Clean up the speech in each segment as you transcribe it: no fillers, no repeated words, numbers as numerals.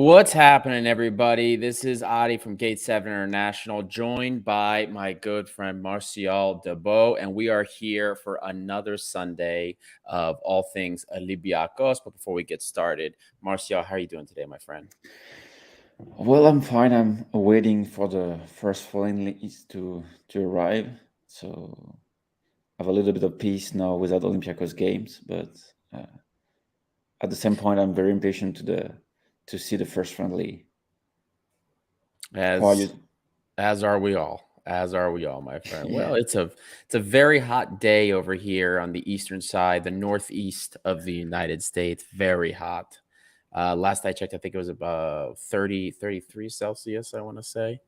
What's happening, everybody? This is Adi from Gate 7 International, joined by my good friend Martial Debeau, and we are here for another Sunday of all things Olympiakos. But before we get started, Martial, how are you doing today, my friend? Well, I'm fine. I'm waiting for the first foreign list to arrive. So I have a little bit of peace now without Olympiakos games, but uh, at the same point, I'm very impatient to see the first friendly. How are As you? as are we all. As are we all, my friend. Well, Yeah. it's a very hot day over here on the eastern side, the northeast of the United States. Very hot. Last I checked, I think it was about 33 Celsius, I want to say.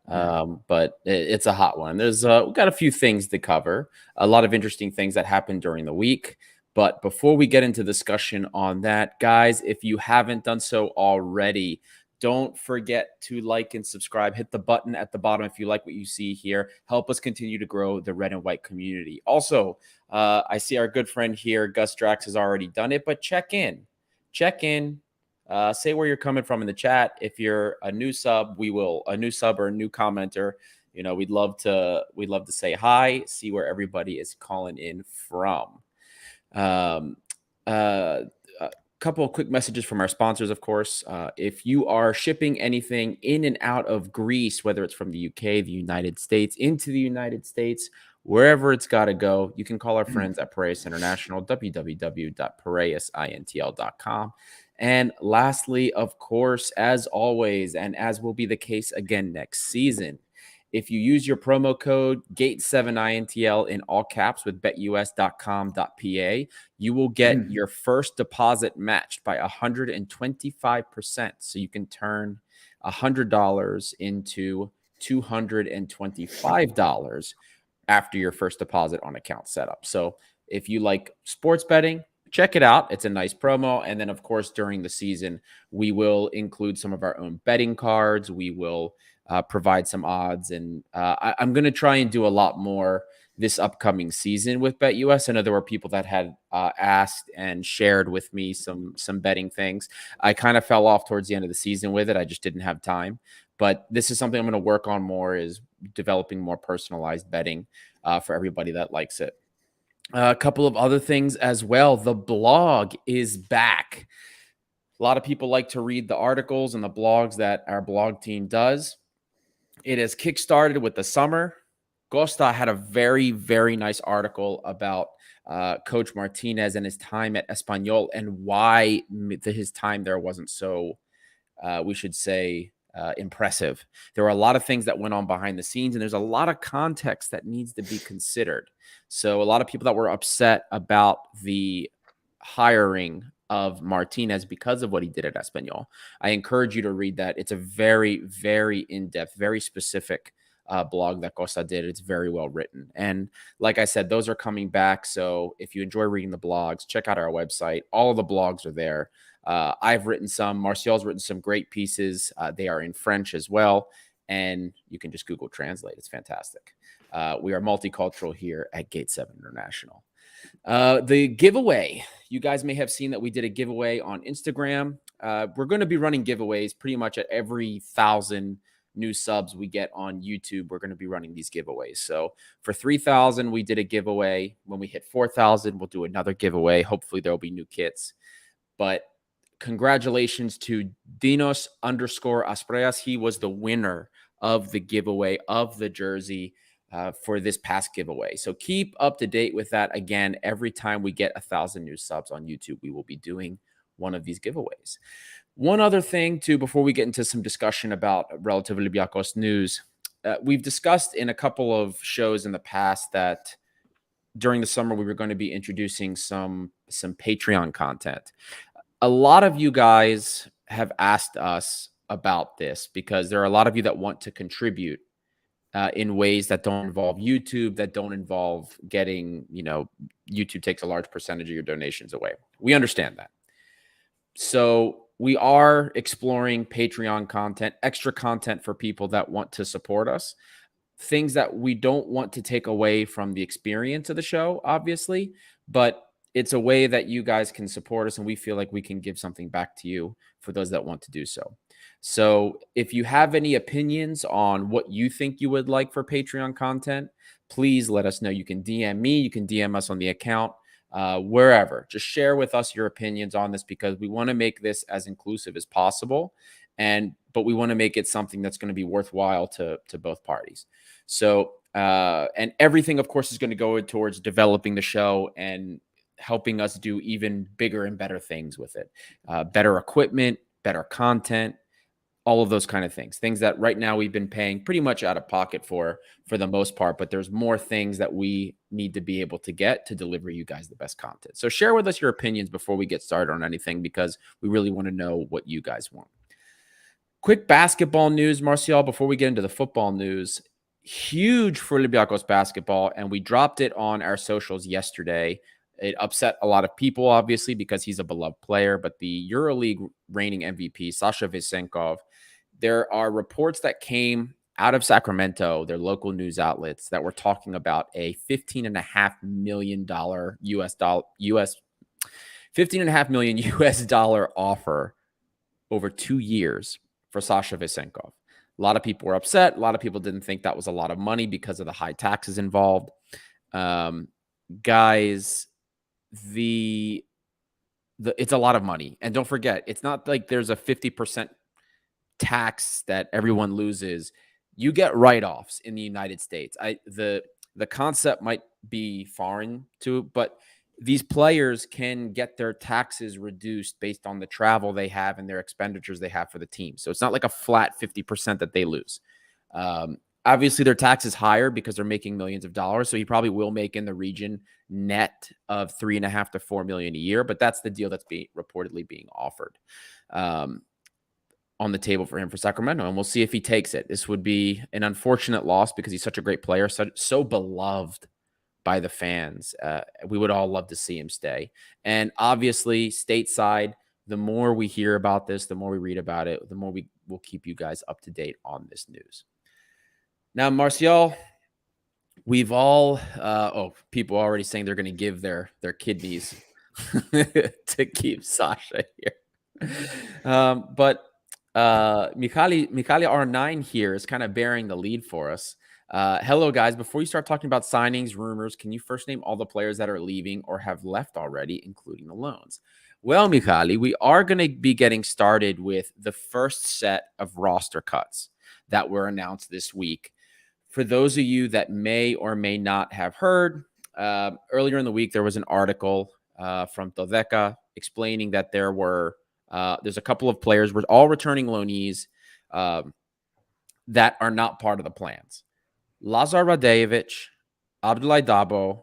Yeah. But it's a hot one. We've got a few things to cover, a lot of interesting things that happened during the week. But before we get into discussion on that, guys, if you haven't done so already, don't forget to like and subscribe. Hit the button at the bottom if you like what you see here. Help us continue to grow the red and white community. Also, I see our good friend here, Gus Drax, has already done it, but check in, say where you're coming from in the chat. If you're a new sub, a new sub or a new commenter. We'd love to say hi, see where everybody is calling in from. Um, a couple of quick messages from our sponsors, of course. If you are shipping anything in and out of Greece, whether it's from the UK, the United States, into the United States, wherever it's got to go, you can call our friends at Piraeus International, www.piraeusintl.com. And lastly, of course, as always, and as will be the case again next season, if you use your promo code GATE7INTL in all caps with betus.com.pa, you will get your first deposit matched by 125%. So you can turn $100 into $225 after your first deposit on account setup. So if you like sports betting, check it out. It's a nice promo. And then, of course, during the season, we will include some of our own betting cards. We will provide some odds. And I'm going to try and do a lot more this upcoming season with BetUS. I know there were people that had asked and shared with me some betting things. I kind of fell off towards the end of the season with it. I just didn't have time. But this is something I'm going to work on more, is developing more personalized betting for everybody that likes it. A couple of other things as well. The blog is back. A lot of people like to read the articles and the blogs that our blog team does. It has kickstarted with the summer. Costa had a very, very nice article about Coach Martinez and his time at Espanyol and why his time there wasn't so, we should say, impressive. There were a lot of things that went on behind the scenes, and there's a lot of context that needs to be considered. So a lot of people that were upset about the hiring of Martinez because of what he did at Espanyol, I encourage you to read that. It's a very, very in-depth, very specific blog that Costa did. It's very well written. And like I said, those are coming back. So if you enjoy reading the blogs, check out our website. All of the blogs are there. I've written some. Martial's written some great pieces. They are in French as well. And you can just Google Translate. It's fantastic. We are multicultural here at Gate 7 International. The giveaway. You guys may have seen that we did a giveaway on Instagram. We're going to be running giveaways pretty much at every 1,000 new subs we get on YouTube. We're going to be running these giveaways. So for 3,000, we did a giveaway. When we hit 4,000, we'll do another giveaway. Hopefully there'll be new kits. But congratulations to Dinos_Aspreas. He was the winner of the giveaway of the jersey for this past giveaway. So keep up to date with that. Again, every time we get 1,000 new subs on YouTube, we will be doing one of these giveaways. One other thing, too, before we get into some discussion about relative Olympiakos news, we've discussed in a couple of shows in the past that during the summer we were going to be introducing some Patreon content. A lot of you guys have asked us about this because there are a lot of you that want to contribute in ways that don't involve YouTube, that don't involve getting, YouTube takes a large percentage of your donations away. We understand that. So we are exploring Patreon content, extra content for people that want to support us, things that we don't want to take away from the experience of the show, obviously, but it's a way that you guys can support us and we feel like we can give something back to you for those that want to do so. So if you have any opinions on what you think you would like for Patreon content, please let us know. You can DM me, you can DM us on the account, wherever. Just share with us your opinions on this, because we want to make this as inclusive as possible. But we want to make it something that's going to be worthwhile to both parties. So, and everything, of course, is going to go towards developing the show and helping us do even bigger and better things with it. Better equipment, better content, all of those kind of things that right now we've been paying pretty much out of pocket for the most part, but there's more things that we need to be able to get to deliver you guys the best content. So share with us your opinions before we get started on anything, because we really want to know what you guys want. Quick basketball news, Martial, before we get into the football news. Huge for Olympiakos basketball, and we dropped it on our socials yesterday. It upset a lot of people, obviously, because he's a beloved player, but the EuroLeague reigning MVP, Sasha Vesenkov, there are reports that came out of Sacramento, their local news outlets, that were talking about a $15.5 million offer over 2 years for Sasha Vesenkov. A lot of people were upset. A lot of people didn't think that was a lot of money because of the high taxes involved. Guys, it's a lot of money. And don't forget, it's not like there's a 50% tax that everyone loses. You get write-offs in the United States. The concept might be foreign to, but these players can get their taxes reduced based on the travel they have and their expenditures they have for the team. So it's not like a flat 50% that they lose. Obviously, their tax is higher because they're making millions of dollars. So he probably will make in the region net of $3.5 to $4 million a year. But that's the deal that's reportedly being offered on the table for him for Sacramento. And we'll see if he takes it. This would be an unfortunate loss because he's such a great player, so beloved by the fans. We would all love to see him stay. And obviously, stateside, the more we hear about this, the more we read about it, the more we will keep you guys up to date on this news. Now, Martial, we've all, people are already saying they're going to give their kidneys to keep Sasha here. But Michali R9 here is kind of bearing the lead for us. Hello, guys. Before you start talking about signings, rumors, can you first name all the players that are leaving or have left already, including the loans? Well, Michali, we are going to be getting started with the first set of roster cuts that were announced this week. For those of you that may or may not have heard, earlier in the week, there was an article from Todeka explaining that there's a couple of players, we're all returning loanees that are not part of the plans. Lazar Radejevic, Abdoulaye Dabo,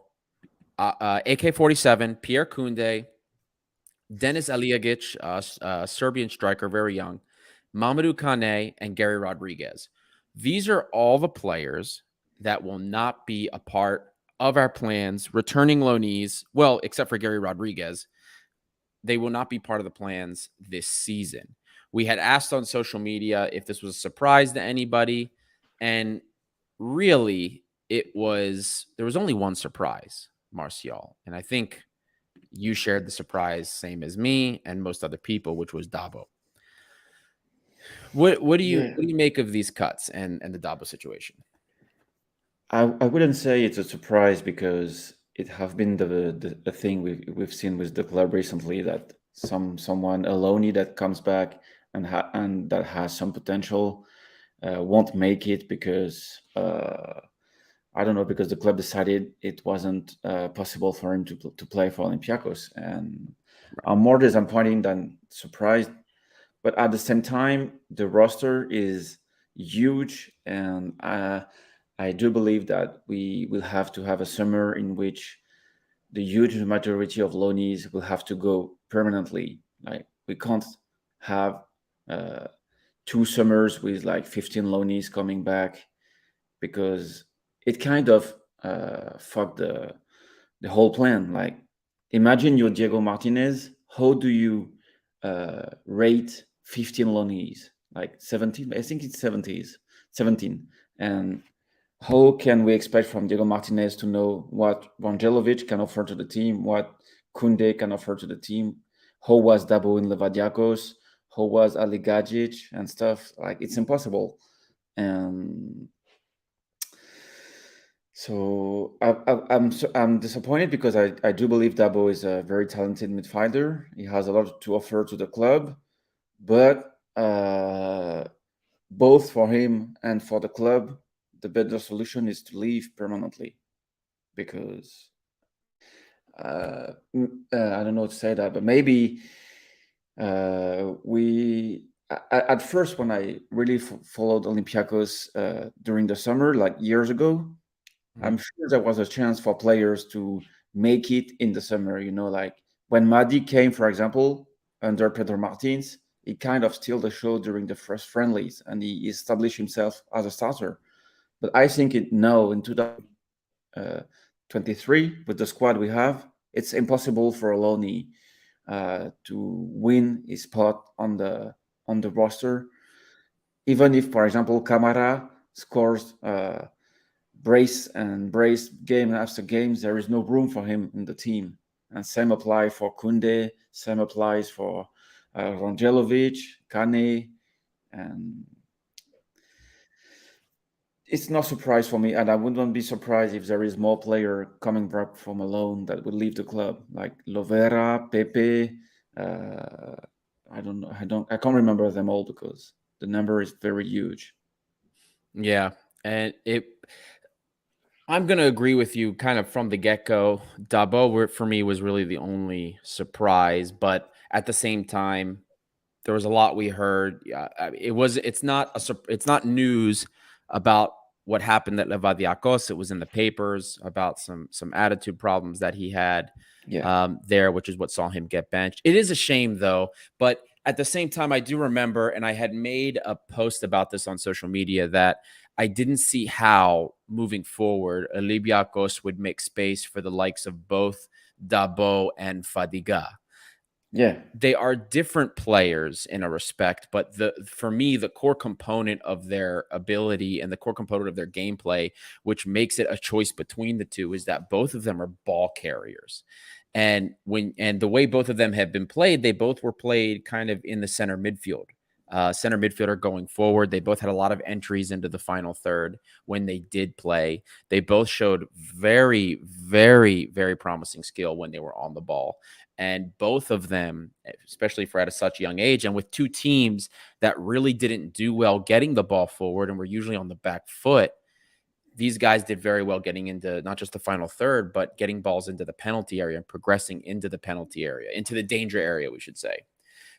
AK-47, Pierre Koundé, Denis Aliagic, Serbian striker, very young, Mamadou Kane, and Gary Rodriguez. These are all the players that will not be a part of our plans, returning loanees, well, except for Gary Rodriguez. They will not be part of the plans this season. We had asked on social media if this was a surprise to anybody, and really, there was only one surprise, Martial. And I think you shared the surprise, same as me and most other people, which was Dabo. What do you make of these cuts and the Dabo situation? I wouldn't say it's a surprise because it have been the thing we've seen with the club recently, that someone, a loanee that comes back and that has some potential won't make it because I don't know, because the club decided it wasn't possible for him to play for Olympiakos. And I'm more disappointed than surprised. But at the same time, the roster is huge, and I do believe that we will have to have a summer in which the huge majority of loanees will have to go permanently. Like, we can't have 2 summers with like 15 loanees coming back, because it kind of fucked the whole plan. Like, imagine you're Diego Martinez. How do you rate 15 loanees? Like 17? I think it's 17. And how can we expect from Diego Martinez to know what Vangelovic can offer to the team, what Koundé can offer to the team? How was Dabo in Olympiakos? who was Ali Gajic and stuff. Like it's impossible. And so I'm disappointed because I do believe Dabo is a very talented midfielder. He has a lot to offer to the club, but both for him and for the club, the better solution is to leave permanently because I don't know how to say that, but maybe we at first when I really followed Olympiakos during the summer, like years ago, I'm sure there was a chance for players to make it in the summer. Like when Madi came, for example, under Pedro Martins, he kind of stole the show during the first friendlies and he established himself as a starter. But I think now in 2023, with the squad we have, it's impossible for Aloni to win his spot on the roster. Even if, for example, Camara scores brace game after games, there is no room for him in the team. And same applies for Kunde, same applies for Ronjelovic, Kane, and it's no surprise for me. And I wouldn't be surprised if there is more player coming back from a loan that would leave the club, like Lovera, Pepe. I don't know. I can't remember them all because the number is very huge. Yeah, and I'm going to agree with you kind of from the get-go. Dabo, for me, was really the only surprise, but at the same time, there was a lot we heard. Yeah, it's not news about what happened at Olympiakos. It was in the papers about some attitude problems that he had there, which is what saw him get benched. It is a shame though, but at the same time, I do remember, and I had made a post about this on social media, that I didn't see how moving forward Olympiakos would make space for the likes of both Dabo and Fadiga. Yeah, they are different players in a respect, but for me, the core component of their ability and the core component of their gameplay, which makes it a choice between the two, is that both of them are ball carriers. And the way both of them have been played, they both were played kind of in the center midfield. Center midfielder going forward. They both had a lot of entries into the final third when they did play. They both showed very, very, very promising skill when they were on the ball. And both of them, especially for at such a young age, and with two teams that really didn't do well getting the ball forward and were usually on the back foot, these guys did very well getting into not just the final third, but getting balls into the penalty area and progressing into the penalty area, into the danger area, we should say.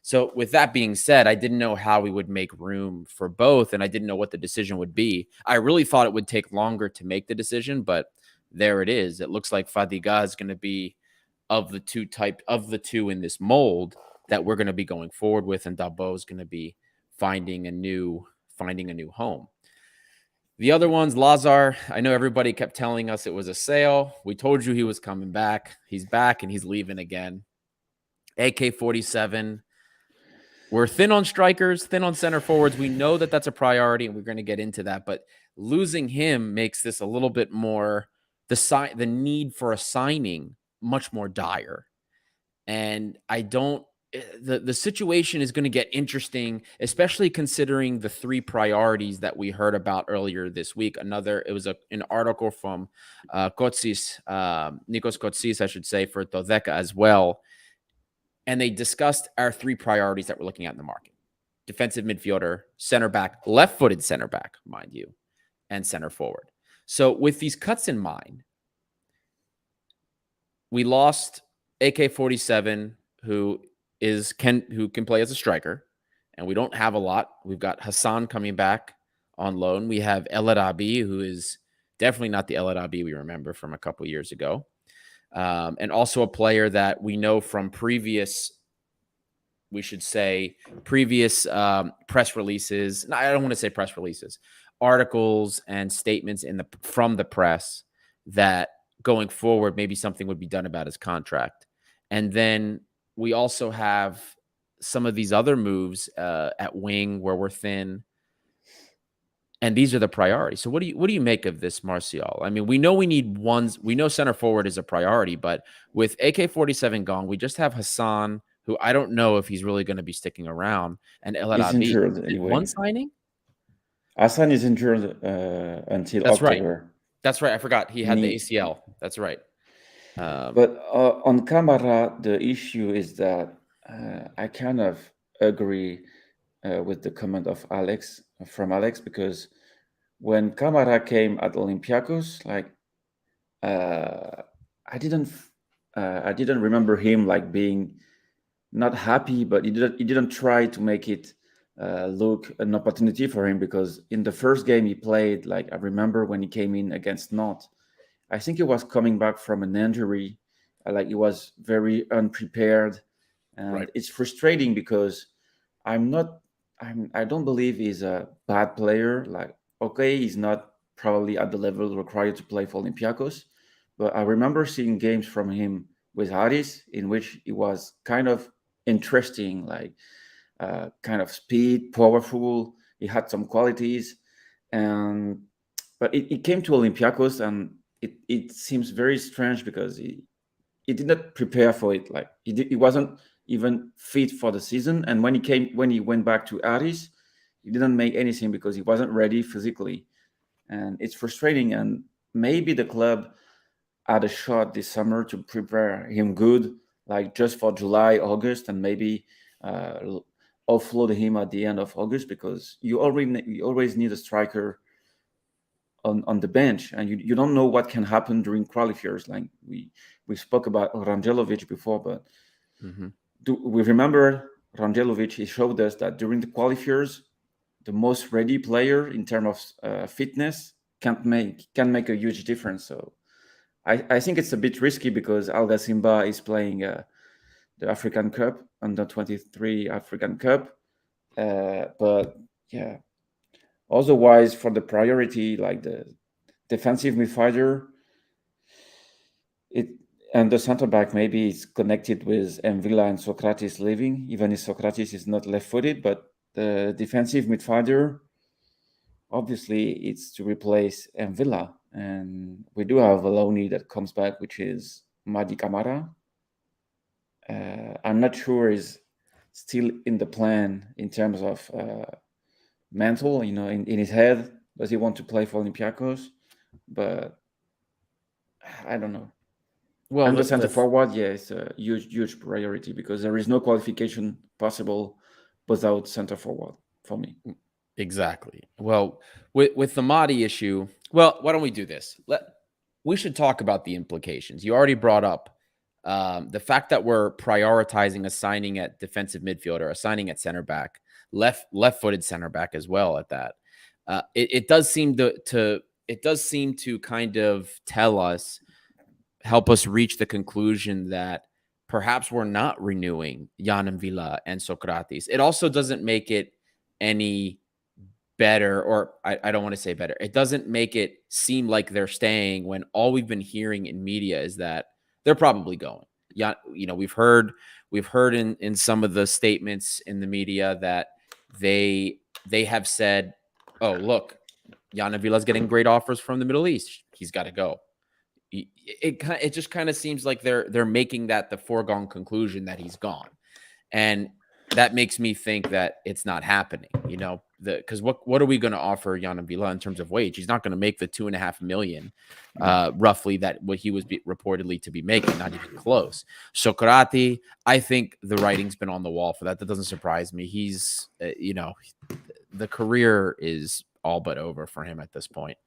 So with that being said, I didn't know how we would make room for both, and I didn't know what the decision would be. I really thought it would take longer to make the decision, but there it is. It looks like Fadiga is going to be of the two in this mold that we're going to be going forward with, and Dabo is going to be finding a new home. The other ones, Lazar, I know everybody kept telling us it was a sale. We told you he was coming back. He's back and he's leaving again. AK-47. We're thin on strikers, thin on center forwards. We know that that's a priority, and we're going to get into that. But losing him makes this a little bit more, the need for a signing much more dire. And the situation is going to get interesting, especially considering the three priorities that we heard about earlier this week. It was an article from Kotsis, Nikos Kotsis, I should say, for Todeka as well. And they discussed our three priorities that we're looking at in the market: defensive midfielder, center back, left-footed center back, mind you, and center forward. So with these cuts in mind, we lost AK-47, who can play as a striker, and we don't have a lot. We've got Hassan coming back on loan. We have El Arabi, who is definitely not the El Arabi we remember from a couple years ago. And also a player that we know from previous press releases. No, I don't want to say press releases, articles and statements from the press that going forward, maybe something would be done about his contract. And then we also have some of these other moves at wing where we're thin. And these are the priorities. So what do you make of this, Martial? I mean, we know we need ones. We know center forward is a priority, but with AK-47 gone, we just have Hassan, who I don't know if he's really going to be sticking around, and El He's Arabi. injured One anyway. signing? Hassan is injured until That's right. October. That's right. I forgot he had the Knee. ACL. That's right. But on Camara, the issue is that I kind of agree with the comment of Alex, because when Camara came at Olympiakos, like uh, I didn't I didn't remember him like being not happy, but he didn't try to make it look an opportunity for him, because in the first game he played, like I remember when he came in against Nantes, I think he was coming back from an injury, like he was very unprepared, and Right. it's frustrating because I'm not I don't believe he's a bad player. Like, okay, he's not probably at the level required to play for Olympiacos, but I remember seeing games from him with Haris in which it was kind of interesting, like kind of speed, powerful. He had some qualities, and but it came to Olympiacos, and it seems very strange because he did not prepare for it. Like he wasn't even fit for the season, and when he went back to Aris, he didn't make anything because he wasn't ready physically, and it's frustrating. And maybe the club had a shot this summer to prepare him good, like just for July, August, and maybe offload him at the end of August, because you always need a striker on the bench, and you don't know what can happen during qualifiers. Like we spoke about Rangelovic before, but Mm-hmm. we remember Rangelovic? He showed us that during the qualifiers, the most ready player in terms of fitness can make a huge difference. So I think it's a bit risky because Alga Simba is playing the African Cup, under 23 African Cup, but yeah. Otherwise, for the priority, like the defensive midfielder, it and the center back, maybe it's connected with Mvila and Socrates leaving, even if Socrates is not left-footed. But the defensive midfielder, obviously, it's to replace Mvila, and we do have a loanee that comes back, which is Madi Camara. I'm not sure is still in the plan in terms of mental, in his head. Does he want to play for Olympiacos? But I don't know. Well, And the the, center the forward, yeah, it's a huge priority because there is no qualification possible without center forward for me. exactly. Well, with the Mahdi issue, well, why don't we do this? We should talk about the implications. You already brought up the fact that we're prioritizing a signing at defensive midfielder, a signing at center back, left-footed center back as well. At that, it does seem to kind of help us reach the conclusion that perhaps we're not renewing Jan Villa and Socrates. It also doesn't make it any better, or I don't want to say better. It doesn't make it seem like they're staying when all we've been hearing in media is that they're probably going. Yeah, we've heard in some of the statements in the media that they have said, "Oh, look, Jan Villa's getting great offers from the Middle East. He's got to go." It just kind of seems like they're making that the foregone conclusion that he's gone, and that makes me think that it's not happening. Because what are we going to offer Jan Villa in terms of wage? He's not going to make the 2.5 million, roughly, that what he was reportedly to be making, not even close. Socrati, I think the writing's been on the wall for that. That doesn't surprise me. He's the career is all but over for him at this point.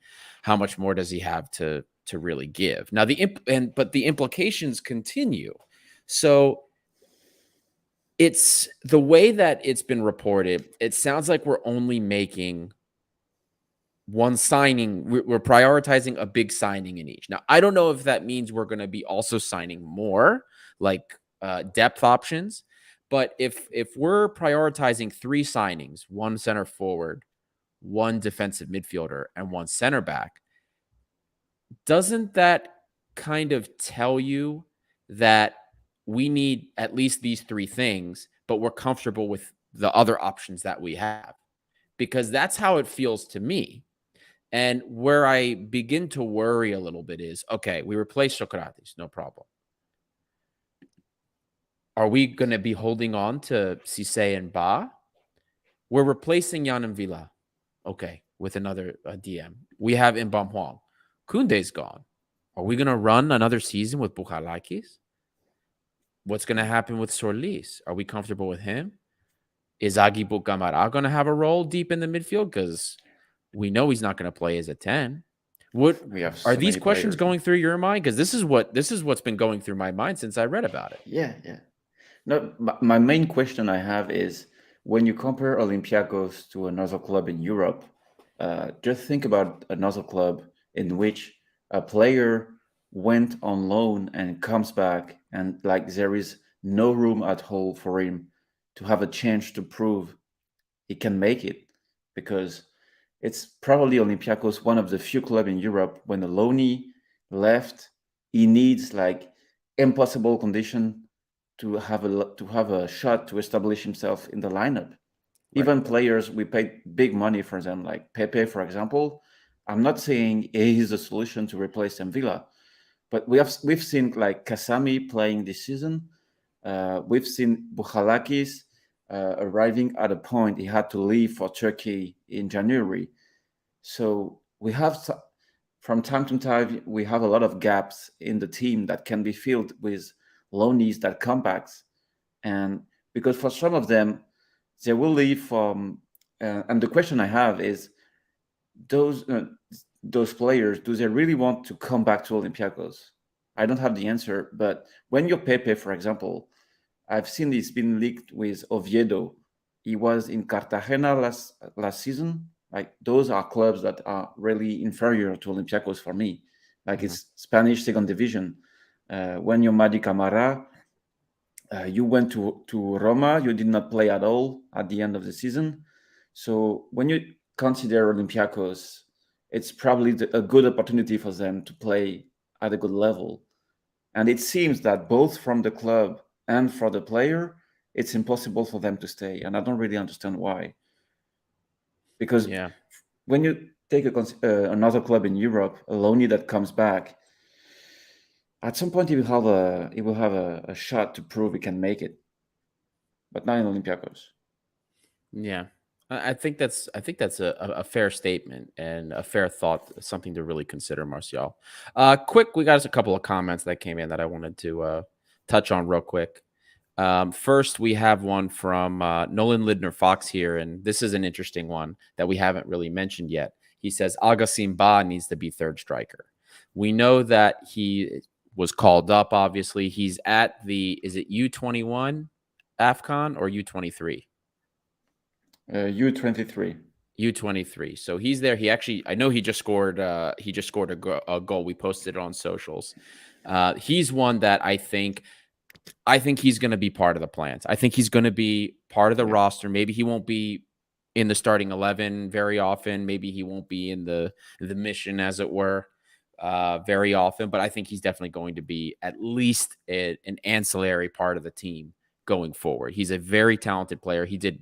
How much more does he have to really give? Now but the implications continue. So it's the way that it's been reported. It sounds like we're only making one signing. We're prioritizing a big signing in each. Now, I don't know if that means we're going to be also signing more, like depth options. But if we're prioritizing 3 signings, one center forward, one defensive midfielder, and one center back, doesn't that kind of tell you that we need at least these 3 things, but we're comfortable with the other options that we have? Because that's how it feels to me. And where I begin to worry a little bit is, okay, we replace Socrates, no problem. Are we going to be holding on to Cisse and Ba? We're replacing Yan and Villa. Okay, with another DM. We have Mbam Huang. Kunde's gone. Are we going to run another season with Bukhalakis? What's going to happen with Sorlis? Are we comfortable with him? Is Agibut Gamara going to have a role deep in the midfield? Because we know he's not going to play as a 10. What We have are so these many questions players. going through your mind? Because this is what's been going through my mind since I read about it. Yeah, yeah. No, my main question I have is when you compare Olympiakos to another club in Europe, just think about another club in which a player went on loan and comes back, and like there is no room at all for him to have a chance to prove he can make it, because it's probably Olympiakos, one of the few clubs in Europe when the loanee left, he needs like impossible condition to have a shot to establish himself in the lineup. Right. Even players we paid big money for them, like Pepe, for example. I'm not saying he is the solution to replace Villa, but we've seen like Kasami playing this season. We've seen Bukhalakis arriving at a point he had to leave for Turkey in January. So we have from time to time we have a lot of gaps in the team that can be filled with loanees that come back, and because for some of them they will leave from. And the question I have is those uh, those players, do they really want to come back to Olympiacos? I don't have the answer, but when you're Pepe, for example, I've seen this been leaked with Oviedo. He was in Cartagena last season. Like those are clubs that are really inferior to Olympiacos for me. Like Mhm. it's Spanish second division. When you're Madi Camara, you went to Roma. You did not play at all at the end of the season. So when you consider Olympiacos, it's probably a good opportunity for them to play at a good level. And it seems that both from the club and for the player, it's impossible for them to stay. And I don't really understand why. Because Yeah. when you take another club in Europe, a loanee that comes back, at some point he will have a shot to prove he can make it, but not in Olympiacos. Yeah. I think that's a fair statement and a fair thought, something to really consider, Martial. Quick, we got us a couple of comments that came in that I wanted to touch on real quick. First, we have one from Nolan Lidner Fox here, and this is an interesting one that we haven't really mentioned yet. He says Agasim Ba needs to be third striker. We know that he was called up, obviously. He's at is it U21 AFCON or U23? U23. U23. So he's there. He actually, I know he just scored. He just scored a goal. We posted it on socials. He's one that I think he's going to be part of the plans. I think he's going to be part of the Yeah. roster. Maybe he won't be in the starting 11 very often. Maybe he won't be in the mission, as it were, very often. But I think he's definitely going to be at least an ancillary part of the team going forward. He's a very talented player. He did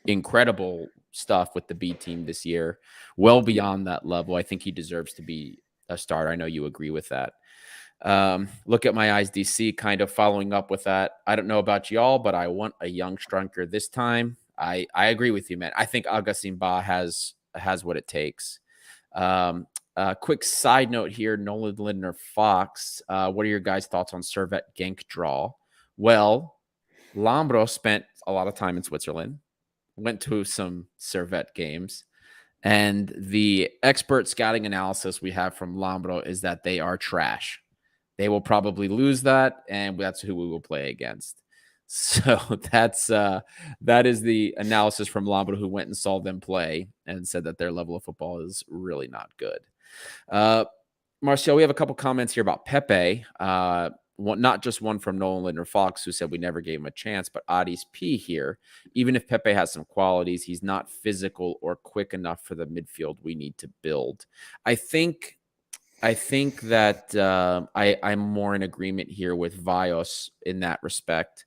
incredible stuff with the B team this year, well Yeah. beyond that level. I think he deserves to be a starter. I know you agree with that. Look at my eyes, DC, kind of following up with that. I don't know about y'all, but I want a young striker this time. I agree with you, man. I think Agasim Ba has what it takes. Quick side note here, Nolan Lindner Fox. What are your guys' thoughts on Servette Genk draw? Well, Lambro spent a lot of time in Switzerland, went to some Servette games, and the expert scouting analysis we have from Lambro is that they are trash. They will probably lose that, and that's who we will play against. So that is the analysis from Lambro, who went and saw them play and said that their level of football is really not good. Marcel, we have a couple comments here about Pepe. Not just one from Nolan Lindner Fox, who said we never gave him a chance, but Adis P here. Even if Pepe has some qualities, he's not physical or quick enough for the midfield we need to build. I think that I'm more in agreement here with Vios in that respect.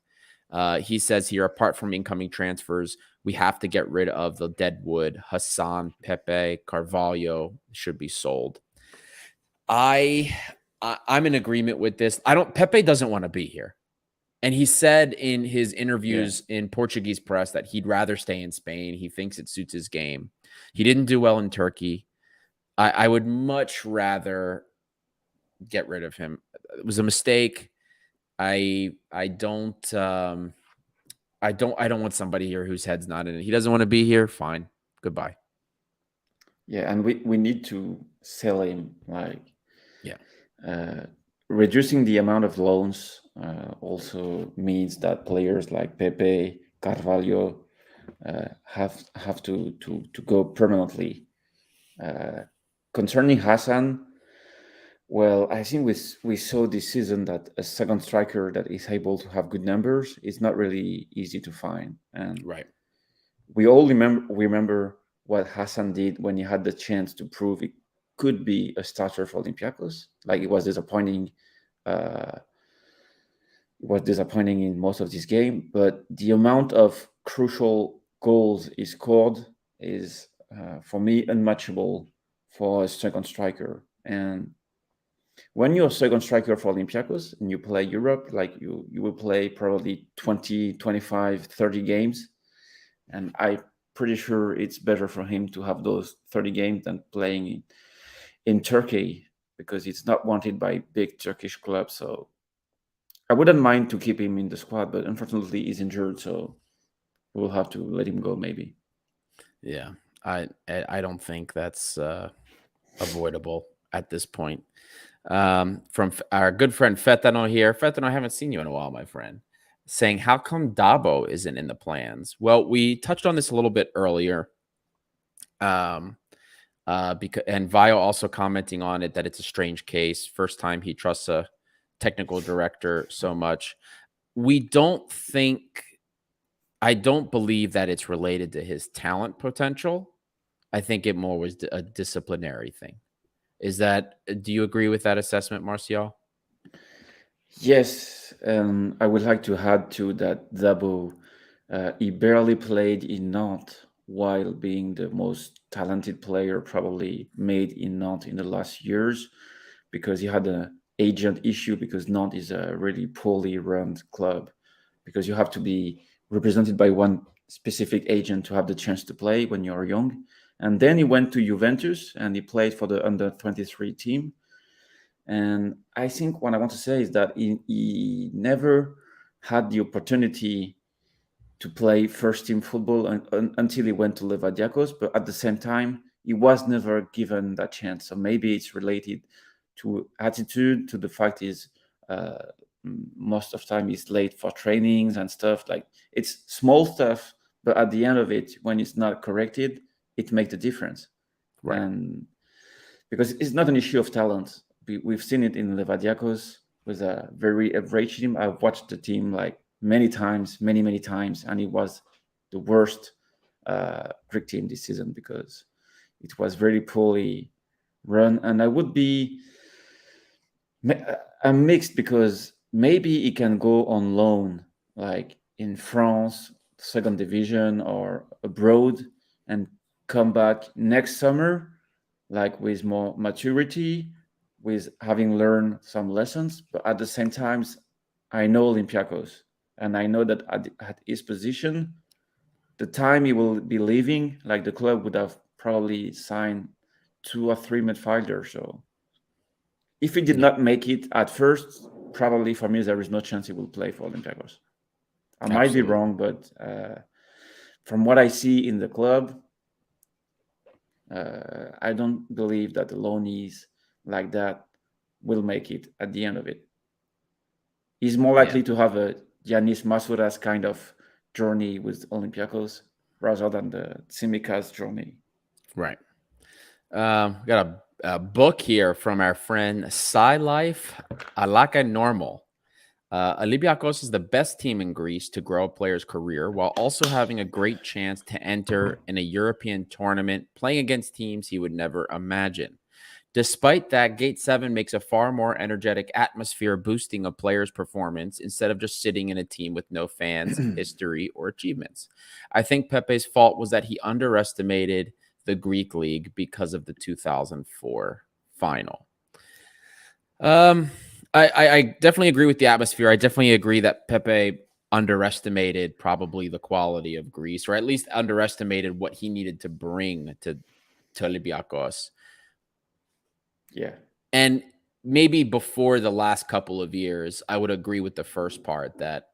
He says here, apart from incoming transfers, we have to get rid of the deadwood. Hassan, Pepe, Carvalho should be sold. I'm in agreement with this. Pepe doesn't want to be here. And he said in his Yeah. interviews in Portuguese press that he'd rather stay in Spain. He thinks it suits his game. He didn't do well in Turkey. I would much rather get rid of him. It was a mistake. I don't want somebody here whose head's not in it. He doesn't want to be here. Fine. Goodbye. Yeah, and we need to sell him, like, Yeah. reducing the amount of loans also means that players like Pepe, Carvalho have to go permanently. Concerning Hassan, well, I think we saw this season that a second striker that is able to have good numbers is not really easy to find, and Right. we all remember what Hassan did when he had the chance to prove it could be a starter for Olympiakos. Like, it was disappointing. Uh, it was disappointing in most of this game, but the amount of crucial goals he scored is, for me, unmatchable for a second striker. And when you're a second striker for Olympiacos and you play Europe, like, you will play probably 20, 25, 30 games. And I'm pretty sure it's better for him to have those 30 games than playing in Turkey, because it's not wanted by big Turkish clubs. So I wouldn't mind to keep him in the squad, but unfortunately he's injured, so we'll have to let him go maybe. Yeah. I don't think that's avoidable at this point. From our good friend Fetano here. Fetano, I haven't seen you in a while, my friend. Saying, how come Dabo isn't in the plans? Well, we touched on this a little bit earlier. Because and Vio also commenting on it that it's a strange case. First time he trusts a technical director so much. We don't think I don't believe that it's related to his talent potential. I think it more was a disciplinary thing. Do you agree with that assessment, Martial? Yes, I would like to add to that Dabo, he barely played in Nantes while being the most talented player probably made in Nantes in the last years, because he had an agent issue, because Nantes is a really poorly run club, because you have to be represented by one specific agent to have the chance to play when you're young. And then he went to Juventus and he played for the under 23 team. And I think what I want to say is that he never had the opportunity to play first team football until he went to Levadiakos. But at the same time, he was never given that chance. So maybe it's related to attitude, to the fact is, uh, most of time he's late for trainings and stuff. Like, it's small stuff, but at the end of it, when it's not corrected, it makes a difference. Right. And because it's not an issue of talent. We've seen it in Levadiakos with a very average team. I've watched the team like many times, many times, and it was the worst Greek team this season because it was very poorly run. And I'm mixed, because maybe he can go on loan, like in France, second division, or abroad, and come back next summer, like with more maturity, with having learned some lessons. But at the same time, I know Olympiacos, and I know that at his position, the time he will be leaving, like, the club would have probably signed 2 or 3 midfielders. So if he did Yeah. not make it at first, probably for me there is no chance he will play for Olympiacos. I might be Absolutely. wrong, but from what I see in the club, I don't believe that the loanees like that will make it at the end of it. He's more Yeah. likely to have a Yanis Masouras kind of journey with Olympiacos rather than the Tsimikas journey. Right. Got a book here from our friend Sci Life Alaka Normal. Olympiakos is the best team in Greece to grow a player's career while also having a great chance to enter in a European tournament, playing against teams he would never imagine. Despite that, Gate 7 makes a far more energetic atmosphere, boosting a player's performance instead of just sitting in a team with no fans, history, or achievements. I think Pepe's fault was that he underestimated the Greek league because of the 2004 final. Um, I definitely agree with the atmosphere. I definitely agree that Pepe underestimated probably the quality of Greece, or at least underestimated what he needed to bring to Olympiakos. Yeah. And maybe before the last couple of years, I would agree with the first part that,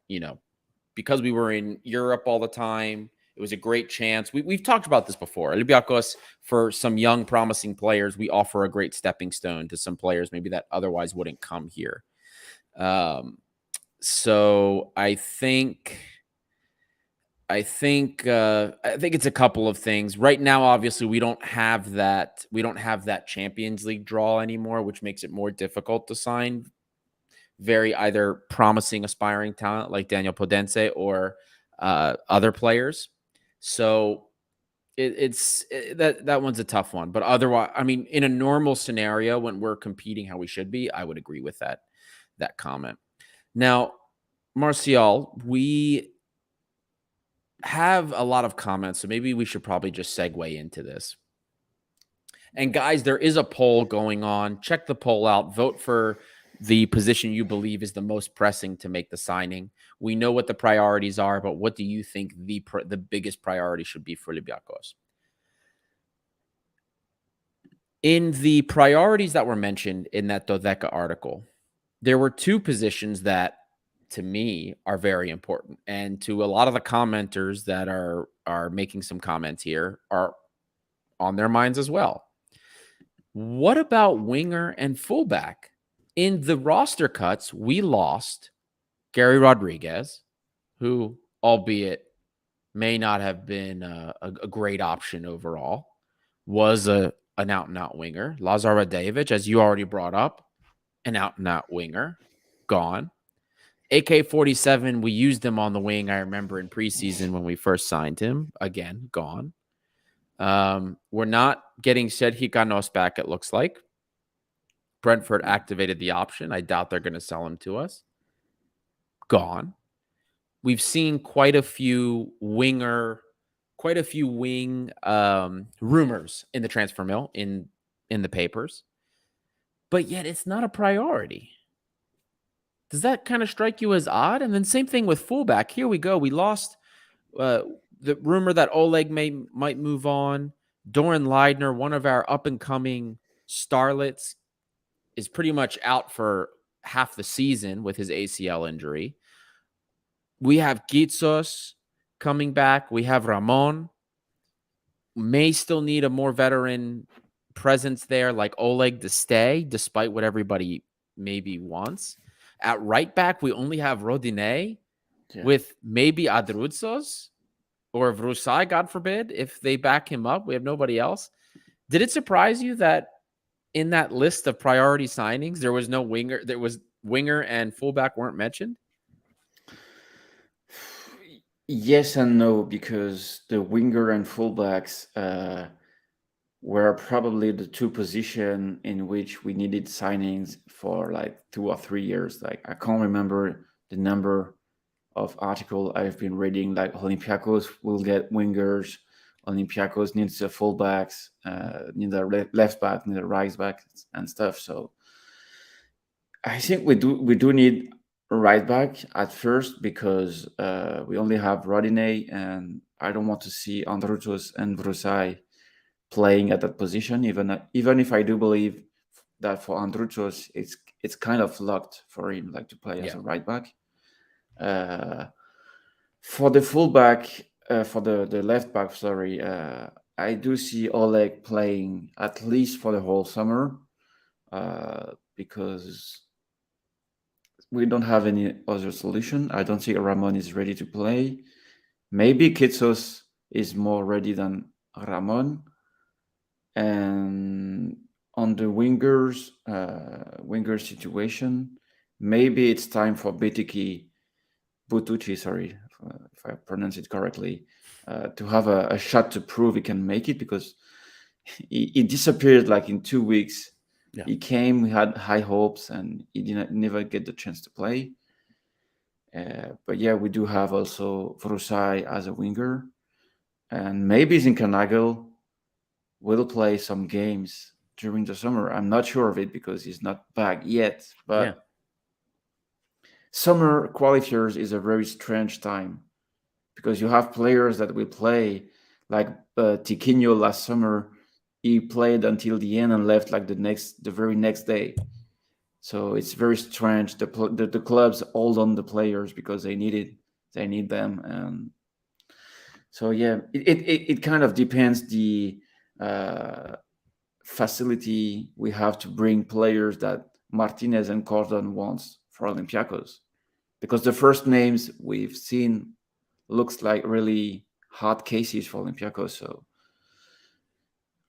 because we were in Europe all the time, it was a great chance. We've talked about this before. Olympiakos, for some young, promising players, we offer a great stepping stone to some players maybe that otherwise wouldn't come here. So I think it's a couple of things. Right now, obviously, we don't have that Champions League draw anymore, which makes it more difficult to sign very either promising aspiring talent like Daniel Podense or other players. So that one's a tough one. But otherwise, I mean, in a normal scenario when we're competing how we should be, I would agree with that comment. Now, Martial, we have a lot of comments, so maybe we should probably just segue into this. And guys, there is a poll going on. Check the poll out. Vote for the position you believe is the most pressing to make the signing. We know what the priorities are, but what do you think the biggest priority should be for Olympiacos? In the priorities that were mentioned in that Dodeca article, there were two positions that to me are very important, and to a lot of the commenters that are making some comments here are on their minds as well. What about winger and fullback? In the roster cuts, we lost Gary Rodriguez, who, albeit may not have been a great option overall, was an out-and-out winger. Lazar Radevic, as you already brought up, an out-and-out winger, gone. AK-47, we used him on the wing, I remember, in preseason when we first signed him. Again, gone. We're not getting Sergi Canos back, it looks like. Brentford activated the option. I doubt they're going to sell him to us. Gone. We've seen quite a few wing rumors in the transfer mill, in the papers, but yet it's not a priority. Does that kind of strike you as odd? And then same thing with fullback. Here we go. We lost the rumor that Oleg might move on. Doran Leidner, one of our up-and-coming starlets, is pretty much out for half the season with his ACL injury. We have Gitsos coming back. We have Ramon. May still need a more veteran presence there, like Oleg, to stay, despite what everybody maybe wants. At right back, we only have Rodinei with maybe Adrutsos or Vrusai, God forbid, if they back him up. We have nobody else. Did it surprise you that in that list of priority signings, there was no winger? There was winger and fullback weren't mentioned? Yes and no, because the winger and fullbacks were probably the two positions in which we needed signings for like 2 or 3 years. Like, I can't remember the number of article I've been reading. Like, Olympiakos will get wingers, Olympiakos needs a fullbacks, need a left back, need a right back, and stuff. So I think we do need a right back at first, because we only have Rodinei, and I don't want to see Andrutos and Vrusai playing at that position. Even if I do believe that for Andrutos, it's kind of locked for him, like, to play as a right back. For the fullback, for the left back, sorry, I do see Oleg playing at least for the whole summer, because we don't have any other solution. I don't think Ramon is ready to play. Maybe Kitsos is more ready than Ramon. And on the winger situation, maybe it's time for Butucci, sorry if I pronounce it correctly, to have a shot to prove he can make it, because he disappeared like in 2 weeks. Yeah. He came, we had high hopes, and he never get the chance to play. But yeah, we do have also Vrusai as a winger, and maybe Zinkernagel will play some games during the summer. I'm not sure of it because he's not back yet, but summer qualifiers is a very strange time because you have players that will play like Tiquinho last summer. He played until the end and left like the very next day. So it's very strange. The clubs hold on the players because they need them, and so yeah, it kind of depends the uh, facility we have to bring players that Martinez and Cordon wants for Olympiacos, because the first names we've seen looks like really hot cases for Olympiacos. So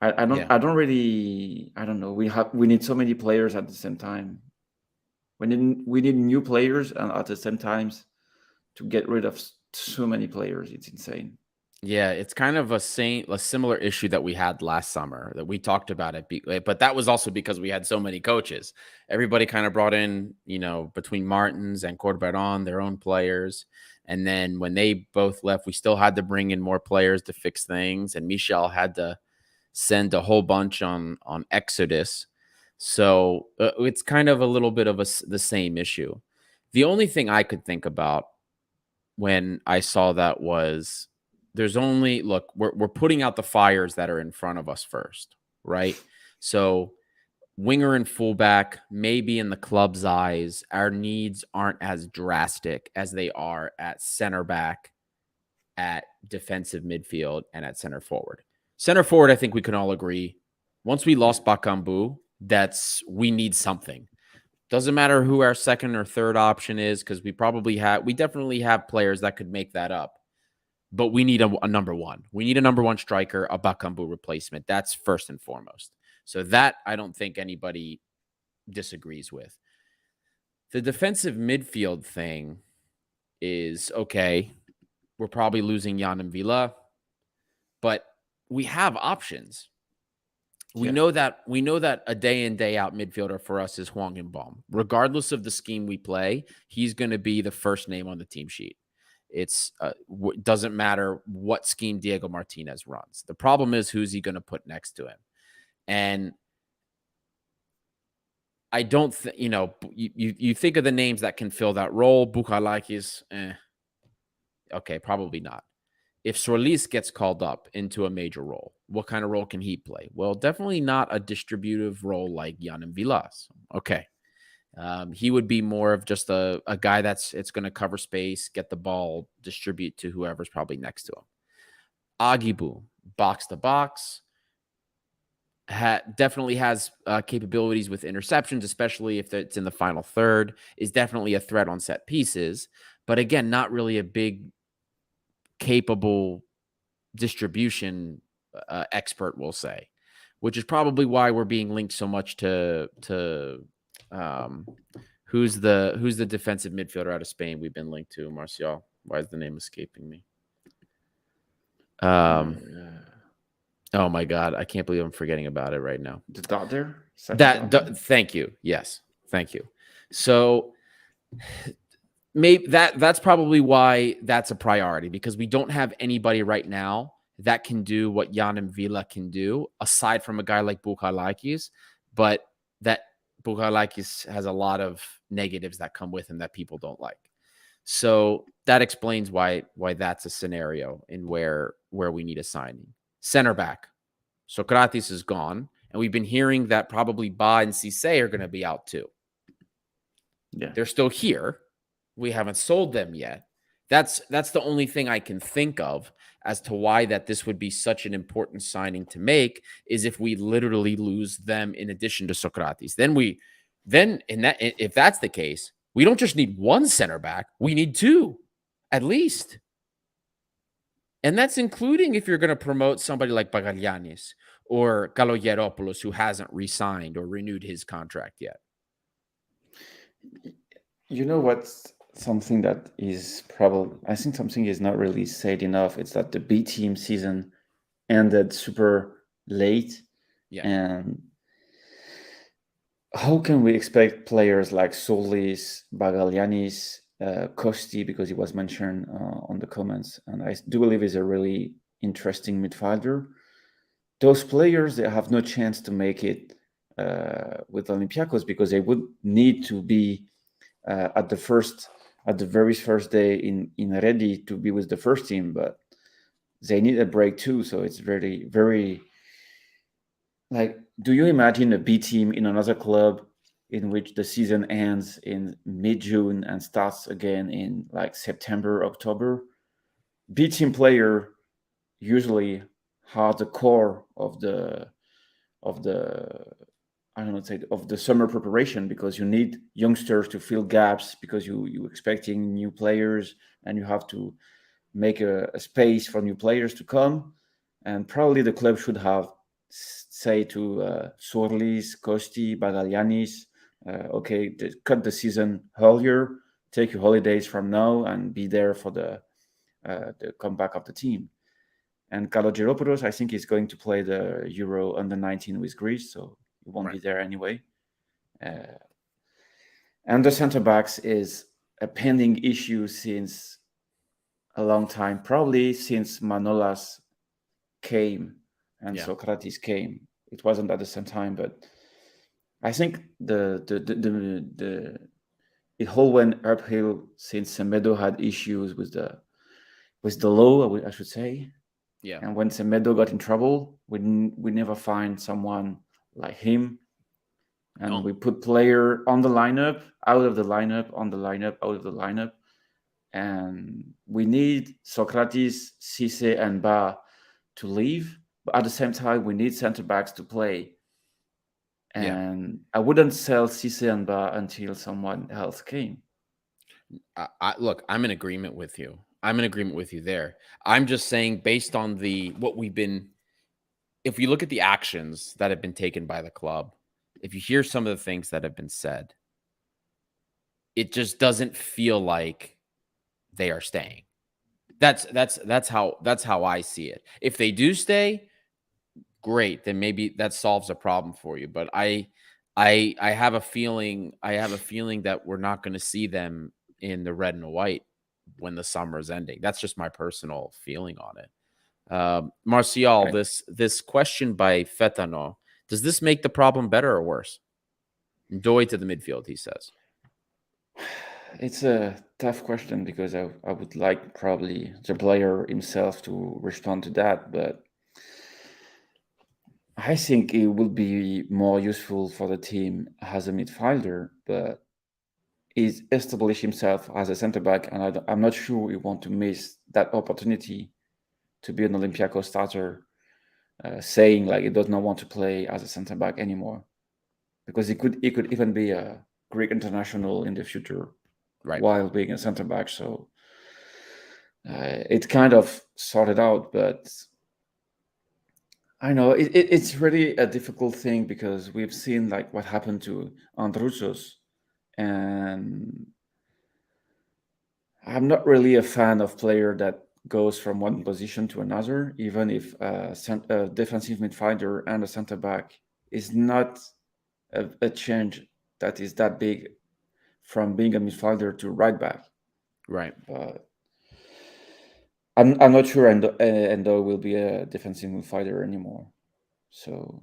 Yeah. I don't really, I don't know. We need so many players at the same time. We need new players, and at the same times to get rid of so many players. It's insane. Yeah, it's kind of a similar issue that we had last summer that we talked about it, but that was also because we had so many coaches. Everybody kind of brought in, between Martins and Corberon, their own players. And then when they both left, we still had to bring in more players to fix things. And Michel had to send a whole bunch on Exodus. So it's kind of a little bit of the same issue. The only thing I could think about when I saw that was we're putting out the fires that are in front of us first, right? So winger and fullback, maybe in the club's eyes, our needs aren't as drastic as they are at center back, at defensive midfield, and at center forward. Center forward, I think we can all agree. Once we lost Bakambu, we need something. Doesn't matter who our second or third option is, because we definitely have players that could make that up. But we need a number one. We need a number one striker, a Bakambu replacement. That's first and foremost. So that I don't think anybody disagrees with. The defensive midfield thing is okay. We're probably losing Jan and Villa, but we have options. We know that a day in, day out midfielder for us is Hwang Baum. Regardless of the scheme we play, he's going to be the first name on the team sheet. It's doesn't matter what scheme Diego Martinez runs. The problem is, who's he going to put next to him? And I don't think, you think of the names that can fill that role. Bukhalakis, okay, probably not. If Solis gets called up into a major role, what kind of role can he play? Well, definitely not a distributive role like Yann Villas. Okay. He would be more of just a guy it's going to cover space, get the ball, distribute to whoever's probably next to him. Agibu, box to box, definitely has capabilities with interceptions, especially if it's in the final third, is definitely a threat on set pieces. But again, not really a big, capable distribution expert, we'll say, which is probably why we're being linked so much to who's the defensive midfielder out of Spain we've been linked to, Martial. Why is the name escaping me? Oh my God, I can't believe I'm forgetting about it right now. The dot there? Thank you. Yes, thank you. So maybe that's probably why that's a priority, because we don't have anybody right now that can do what Jan and Villa can do, aside from a guy like Bukhalakis. But that Bukhalakis has a lot of negatives that come with him that people don't like. So that explains why that's a scenario in where we need a signing. Center back, Socrates is gone, and we've been hearing that probably Ba and Cisse are going to be out too. Yeah, they're still here. We haven't sold them yet. That's the only thing I can think of as to why that this would be such an important signing to make, is if we literally lose them in addition to Socrates. If that's the case, we don't just need one center back, we need two at least. And that's including if you're going to promote somebody like Pagaglianis or Kaloyeropoulos, who hasn't re-signed or renewed his contract yet. You know what's something that is probably, I think something is not really said enough. It's that the B team season ended super late. Yeah. And how can we expect players like Solis, Bagaglianis, Costi, because he was mentioned on the comments, and I do believe he's a really interesting midfielder. Those players, they have no chance to make it with Olympiacos, because they would need to be at the very first day in ready to be with the first team, but they need a break too. So it's very very like, do you imagine a B team in another club in which the season ends in mid-June and starts again in like September, October? B team player usually are the core of the I don't know, say of the summer preparation, because you need youngsters to fill gaps, because you expecting new players and you have to make a space for new players to come. And probably the club should have say to Sorlis, Costi, Bagaglianis, okay, cut the season earlier, take your holidays from now, and be there for the comeback of the team. And Kalogeropoulos, I think, is going to play the Euro under 19 with Greece, so he won't Right. be there anyway. Uh, and the center backs is a pending issue since a long time, probably since Manolas came and Yeah. Socrates came. It wasn't at the same time, but I think the it all went uphill since Semedo had issues with the law, I should say. Yeah. And when Semedo got in trouble, we never find someone like him, and No. we put player on the lineup, out of the lineup, on the lineup, out of the lineup, and we need Socrates, Cisse, and Ba to leave, but at the same time, we need center backs to play. Yeah. And I wouldn't sell Cisse and Ba until someone else came. Look, I'm in agreement with you. I'm in agreement with you there. I'm just saying, based on what we've been, if you look at the actions that have been taken by the club, if you hear some of the things that have been said, it just doesn't feel like they are staying. That's how I see it. If they do stay, great, then maybe that solves a problem for you. But I have a feeling that we're not going to see them in the red and white when the summer is ending. That's just my personal feeling on it. Martial, Right. this question by Fetano, does this make the problem better or worse? Doi to the midfield, he says. It's a tough question, because I would like probably the player himself to respond to that, but I think it will be more useful for the team as a midfielder, but he's established himself as a centre back, and I'm not sure he want to miss that opportunity to be an Olympiakos starter, saying like he does not want to play as a centre back anymore, because he could even be a Greek international in the future, Right. while being a centre back. So it's kind of sorted out, but I know it's really a difficult thing, because we've seen like what happened to Androussos, and I'm not really a fan of player that goes from one position to another, even if a defensive midfielder and a center back is not a change that is that big from being a midfielder to right back. Right. But I'm not sure Endo will be a defensive midfielder anymore. So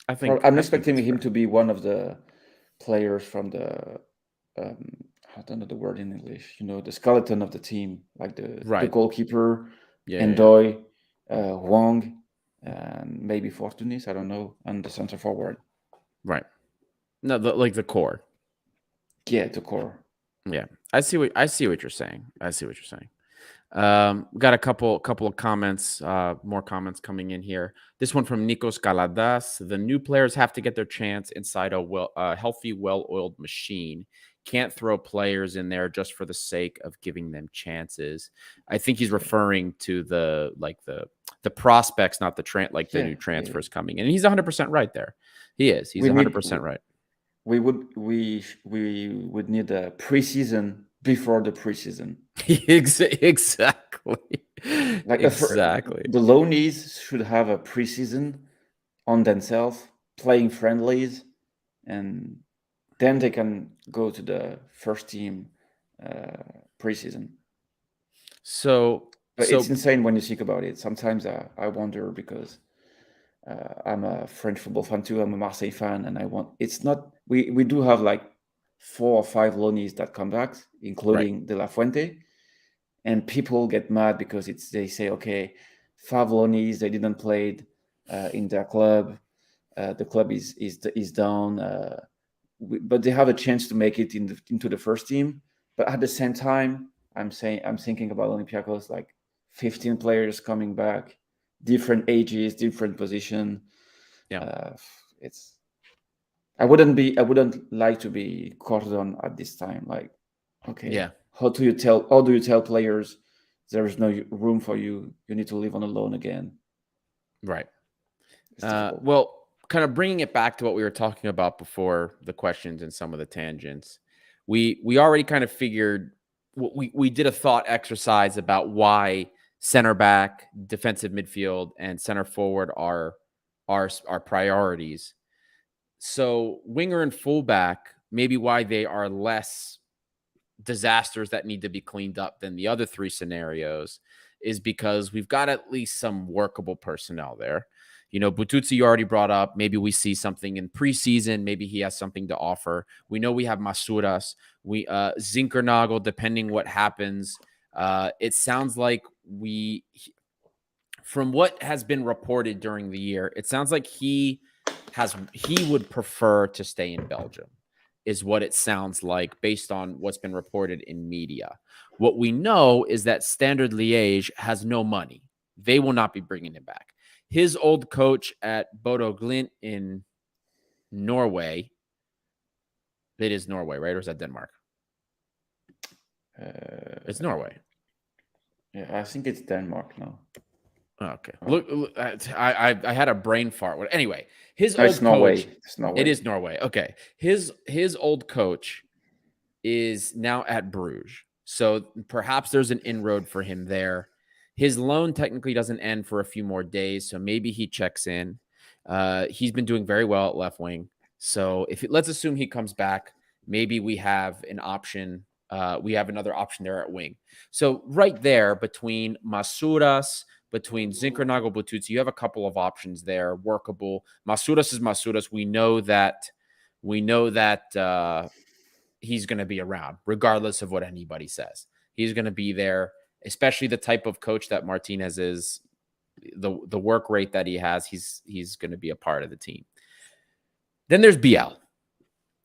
I'm I think expecting that's him fair. to be one of the players from the um, I don't know the word in English. The skeleton of the team, like the Right. goalkeeper, Yeah, yeah, yeah. Endoy, Wong, and maybe Fortunis. I don't know, and the center forward. Right. No, like the core. Yeah, the core. Yeah. I see what you're saying. I see what you're saying. We got a couple of comments, more comments coming in here. This one from Nikos Kaladas. The new players have to get their chance inside a healthy, well-oiled machine. Can't throw players in there just for the sake of giving them chances. I think he's referring to the prospects, not the Yeah, new yeah. transfers coming in. And he's 100% right there. He is. He's We need 100% right. we would need a preseason before the preseason. Exactly. Like Exactly. the loanees should have a preseason on themselves, playing friendlies, and then they can go to the first team preseason. So But it's so insane when you think about it. Sometimes I wonder, because I'm a French football fan too. I'm a Marseille fan, and I want. It's not. We do have like 4 or 5 loanies that come back, Right. including De La Fuente, and people get mad because they say, okay, 5 loanies, they didn't play in their club. The club is down, but they have a chance to make it into the first team. But at the same time, I'm thinking about Olympiacos, like 15 players coming back, different ages, different position. Yeah. Uh, it's I wouldn't like to be Cordon at this time. Like, okay, Yeah. how do you tell players there is no room for you? You need to live on a loan again. Right. It's difficult. Well, kind of bringing it back to what we were talking about before the questions and some of the tangents, we already kind of figured we did a thought exercise about why center back, defensive midfield, and center forward are priorities. So winger and fullback, maybe why they are less disasters that need to be cleaned up than the other three scenarios is because we've got at least some workable personnel there. You know, Bututsi you already brought up. Maybe we see something in preseason. Maybe he has something to offer. We know we have Masuras. We Zinkernagel, depending what happens. It sounds like from what has been reported during the year, it sounds like he would prefer to stay in Belgium, is what it sounds like based on what's been reported in media. What we know is that Standard Liège has no money. They will not be bringing him back. His old coach at Bodo Glimt in Norway, it is Norway, right? Or is that Denmark? It's Norway. Yeah, I think it's Denmark now. Okay. Look, I had a brain fart. Anyway, his No, it's old coach. Norway. It's Norway. It is Norway. Okay. His old coach is now at Bruges. So perhaps there's an inroad for him there. His loan technically doesn't end for a few more days, so maybe he checks in. He's been doing very well at left wing. So let's assume he comes back, maybe we have an option. We have another option there at wing. So right there between Masuras, between Zinkernagel, Bututsi, you have a couple of options there, workable. Masuras is Masuras. We know that he's going to be around, regardless of what anybody says. He's going to be there, especially the type of coach that Martinez is. The work rate that he has, he's going to be a part of the team. Then there's BL.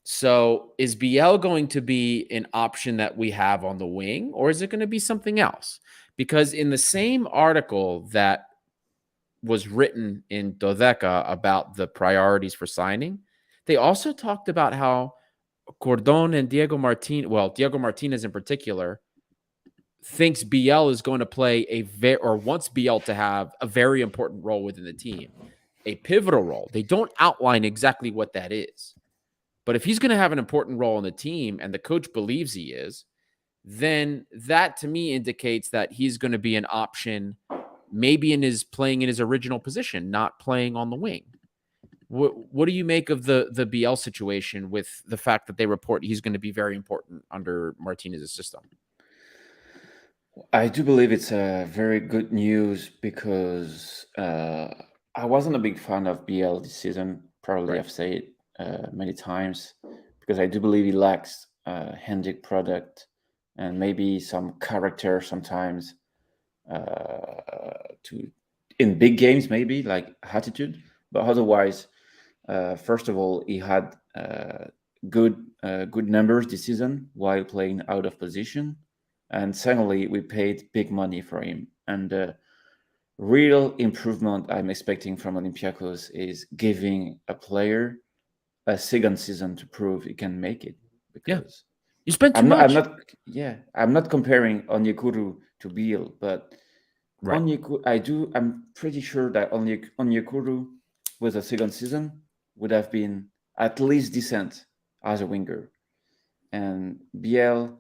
So is BL going to be an option that we have on the wing, or is it going to be something else? Because in the same article that was written in Dodeca about the priorities for signing, they also talked about how Cordon and Diego Martinez in particular, thinks BL is going to play wants BL to have a very important role within the team, a pivotal role. They don't outline exactly what that is. But if he's going to have an important role in the team and the coach believes he is, then that to me indicates that he's going to be an option, maybe playing in his original position, not playing on the wing. What do you make of the BL situation with the fact that they report he's going to be very important under Martinez's system? I do believe it's a very good news because I wasn't a big fan of BL this season. Probably Right. I've said it many times because I do believe he lacks handy product and maybe some character sometimes to in big games, maybe like attitude. But otherwise, first of all, he had good numbers this season while playing out of position. And secondly, we paid big money for him. And the real improvement I'm expecting from Olympiacos is giving a player a second season to prove he can make it. Yeah. Because You spent too I'm not, I'm much. not, yeah, I'm not comparing Onyekuru to Beal, but Right. I'm pretty sure that Onyekuru with a second season would have been at least decent as a winger. And Biel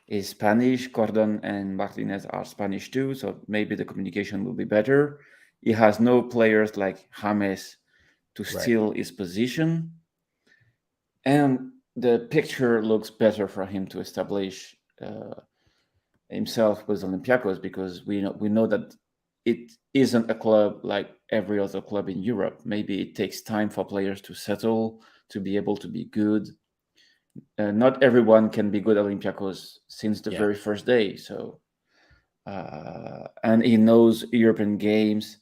is Spanish. Cordon and Martinez are Spanish too, so maybe the communication will be better. He has no players like James to steal his position, and the picture looks better for him to establish himself with Olympiacos because we know that it isn't a club like every other club in Europe. Maybe it takes time for players to settle, to be able to be good. Not everyone can be good at Olympiakos since the Yeah. very first day. So, and he knows European games.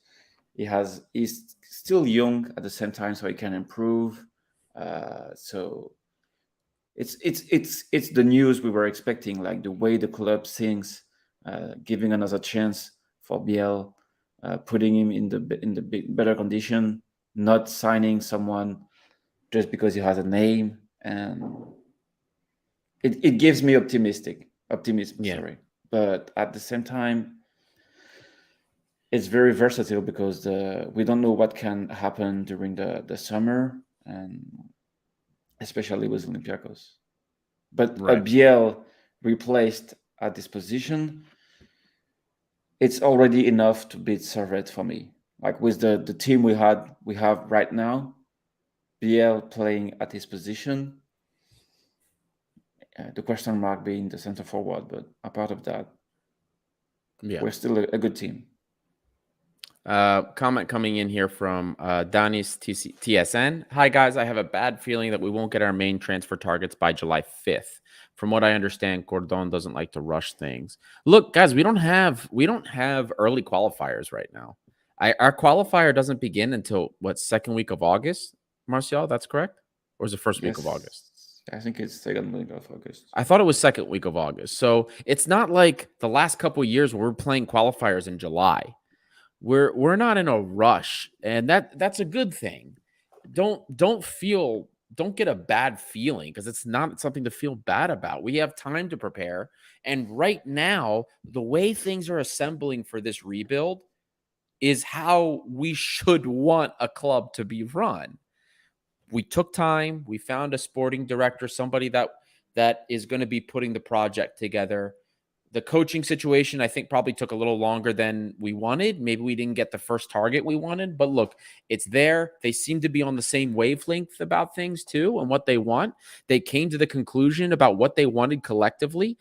He's still young at the same time, so he can improve. So it's the news we were expecting, like the way the club thinks, giving another chance for Biel, putting him in the better condition, not signing someone just because he has a name, and it gives me optimism. Yeah. Sorry, but at the same time, it's very versatile because we don't know what can happen during the summer, and especially with Olympiacos. But a Right. Biel replaced at this position, it's already enough to beat Servette for me. Like with the team we have right now, Biel playing at his position, the question mark being the center forward. But apart of that, Yeah. we're still a good team. Comment coming in here from Danis TSN. Hi guys, I have a bad feeling that we won't get our main transfer targets by July 5th. From what I understand, Cordon doesn't like to rush things. Look, guys, we don't have early qualifiers right now. Our qualifier doesn't begin until what, second week of August, Martial? That's correct, or is it first week of August? Yes, I think it's second week of August. I thought it was second week of August. So it's not like the last couple of years where we're playing qualifiers in July. We're not in a rush, and that's a good thing. Don't get a bad feeling, because it's not something to feel bad about. We have time to prepare, and right now the way things are assembling for this rebuild is how we should want a club to be run. We took time, we found a sporting director, somebody that is going to be putting the project together. The coaching situation, I think, probably took a little longer than we wanted. Maybe we didn't get the first target we wanted, but look, it's there. They seem to be on the same wavelength about things too, and what they want. They came to the conclusion about what they wanted collectively.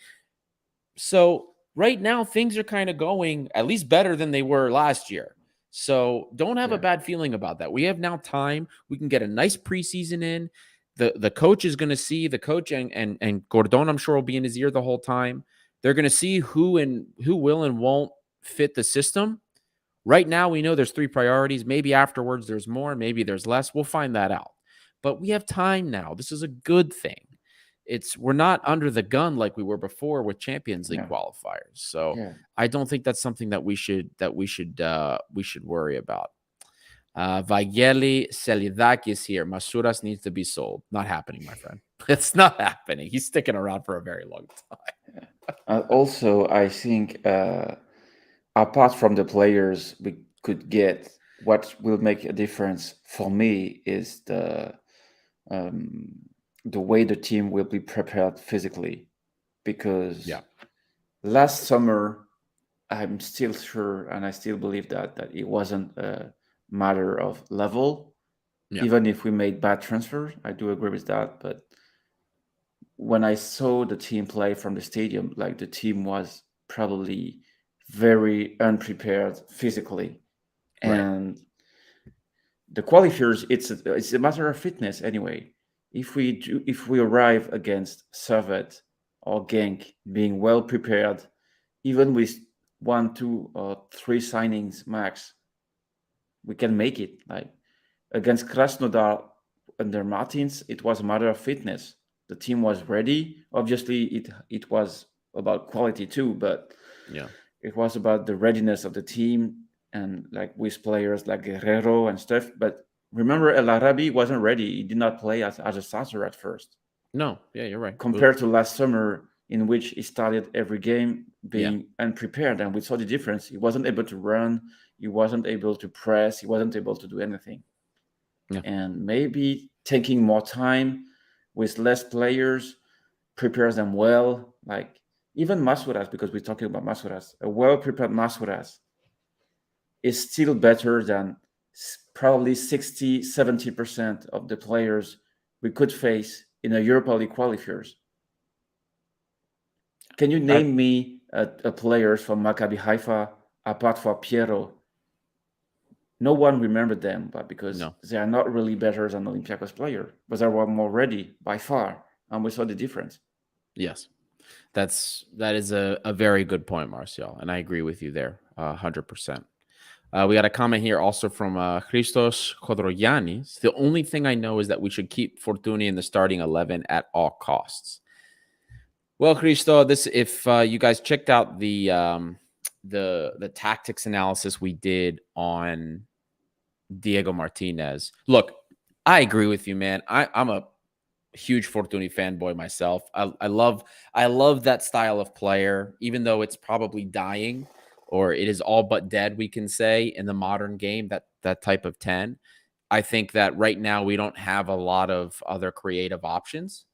So right now, things are kind of going at least better than they were last year. So don't have a Yeah, bad feeling about that. We have now time. We can get a nice preseason in. The coach is going to see the coach, and Gordon, I'm sure, will be in his ear the whole time. They're going to see who will and won't fit the system. Right now, we know there's three priorities. Maybe afterwards there's more, maybe there's less. We'll find that out. But we have time now. This is a good thing. We're not under the gun like we were before with Champions League yeah, qualifiers. So yeah. I don't think that's something that we should worry about. Vageli Selidakis here. Masuras needs to be sold. Not happening, my friend. It's not happening. He's sticking around for a very long time. Also, I think apart from the players we could get, what will make a difference for me is um, the way the team will be prepared physically. Because Yeah. last summer, I'm still sure, and I still believe that it wasn't a matter of level. Yeah. Even if we made bad transfers, I do agree with that. But when I saw the team play from the stadium, like the team was probably very unprepared physically, Right. and the qualifiers, it's a matter of fitness anyway. If we arrive against Servette or Genk being well prepared, even with one, two, or three signings max, we can make it. Like against Krasnodar under Martins, it was a matter of fitness. The team was ready. Obviously, it was about quality too, but Yeah. it was about the readiness of the team and like with players like Guerrero and stuff. But remember, El Arabi wasn't ready. He did not play as a starter at first, No. Yeah, you're right. compared to last summer, in which he started every game Yeah. being unprepared. And we saw the difference. He wasn't able to run, he wasn't able to press, he wasn't able to do anything. Yeah. And maybe taking more time with less players prepares them well. Like even Masuras, because we're talking about Masuras, a well prepared Masuras is still better than probably 60-70% of the players we could face in a Europa League qualifiers. Can you I, name me a players from Maccabi Haifa apart from Piero? No one remembered them, but because no. they are not really better than Olympiacos player, but they were more ready by far. and we saw the difference. Yes. That is a very good point, Martial, and I agree with you there, 100%. We got a comment here also from Christos Khodrogiannis. The only thing I know is that we should keep Fortuny in the starting 11 at all costs. Well, Christo, if you guys checked out the tactics analysis we did on Diego Martinez. Look, I agree with you, man. I'm a huge Fortuny fanboy myself. I love that style of player, even though it's probably dying or it is all but dead, we can say, in the modern game, that type of 10. I think that right now we don't have a lot of other creative options,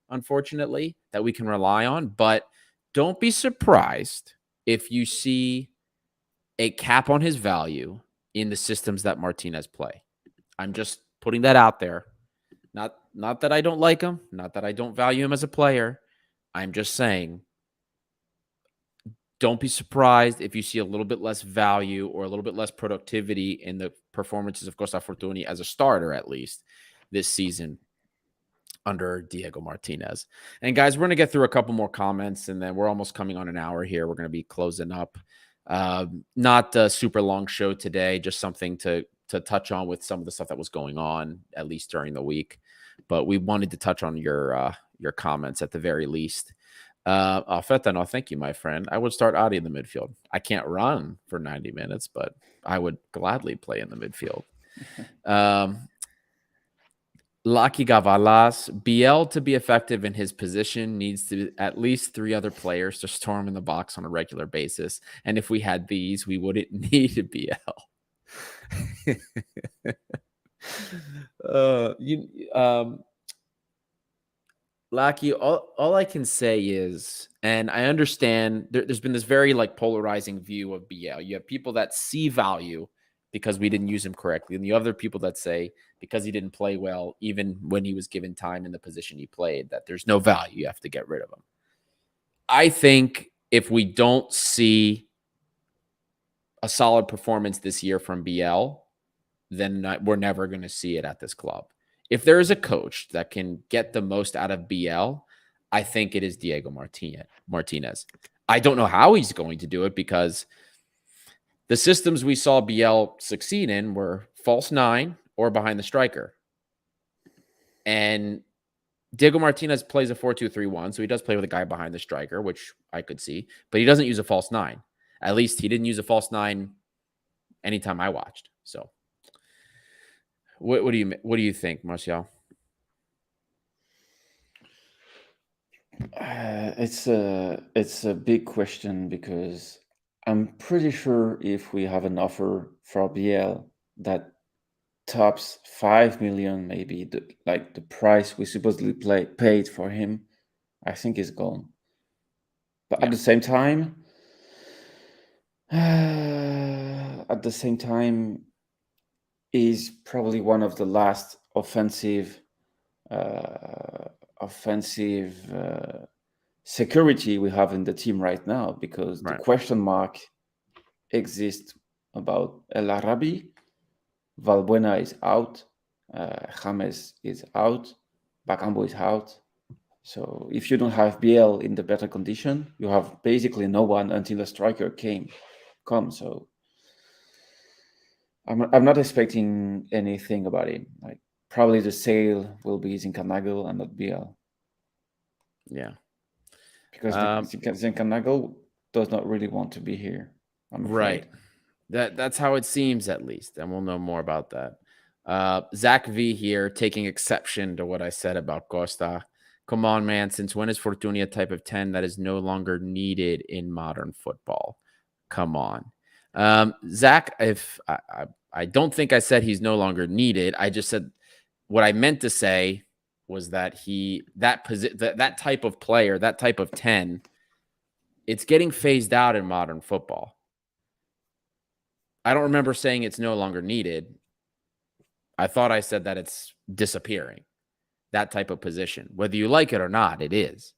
unfortunately, that we can rely on. But don't be surprised if you see a cap on his value in the systems that Martinez play. I'm just putting that out there. Not that I don't like him, not that I don't value him as a player. I'm just saying, don't be surprised if you see a little bit less value or a little bit less productivity in the performances of Costa Fortuni as a starter, at least this season under Diego Martinez. And guys, we're going to get through a couple more comments, and then we're almost coming on an hour here. We're going to be closing up. Not a super long show today, just something to touch on with some of the stuff that was going on, at least during the week. But we wanted to touch on your comments at the very least. Feta, thank you, my friend. I would start Adi in the midfield. I can't run for 90 minutes, but I would gladly play in the midfield. Lucky Gavalas, BL to be effective in his position needs to at least 3 other players to storm in the box on a regular basis. And if we had these, we wouldn't need a BL. Lucky, all I can say is, and I understand there's been this very polarizing view of BL. You have people that see value because we didn't use him correctly, and the other people that say because he didn't play well, even when he was given time in the position he played, that there's no value. You have to get rid of him. I think if we don't see a solid performance this year from BL, then we're never going to see it at this club. If there is a coach that can get the most out of BL, I think it is Diego Martinez. I don't know how he's going to do it because the systems we saw BL succeed in were false 9 or behind the striker. And Diego Martinez plays a 4-2-3-1, so he does play with a guy behind the striker, which I could see, but he doesn't use a false 9. At least he didn't use a false 9 anytime I watched. So what do you think, Martial? It's a big question because I'm pretty sure if we have an offer for BL that tops 5 million, maybe the price we supposedly paid for him, I think is gone. But at the same time, is probably one of the last offensive security we have in the team right now, because the question mark exists about El Arabi. Valbuena is out, James is out, Bakambu is out. So if you don't have BL in the better condition, you have basically no one until a striker comes. So I'm not expecting anything about him. Like probably the sale will be Zinchenko and not BL. Yeah, because Zinchenko does not really want to be here. I'm afraid. Right. That's how it seems, at least, and we'll know more about that. Zach V here taking exception to what I said about Costa. Come on, man. Since when is Fortuny a type of 10 that is no longer needed in modern football? Come on. Zach, if I don't think I said he's no longer needed. I just said what I meant to say was that that type of player, that type of 10, it's getting phased out in modern football. I don't remember saying it's no longer needed. I thought I said that it's disappearing. That type of position. Whether you like it or not, it is.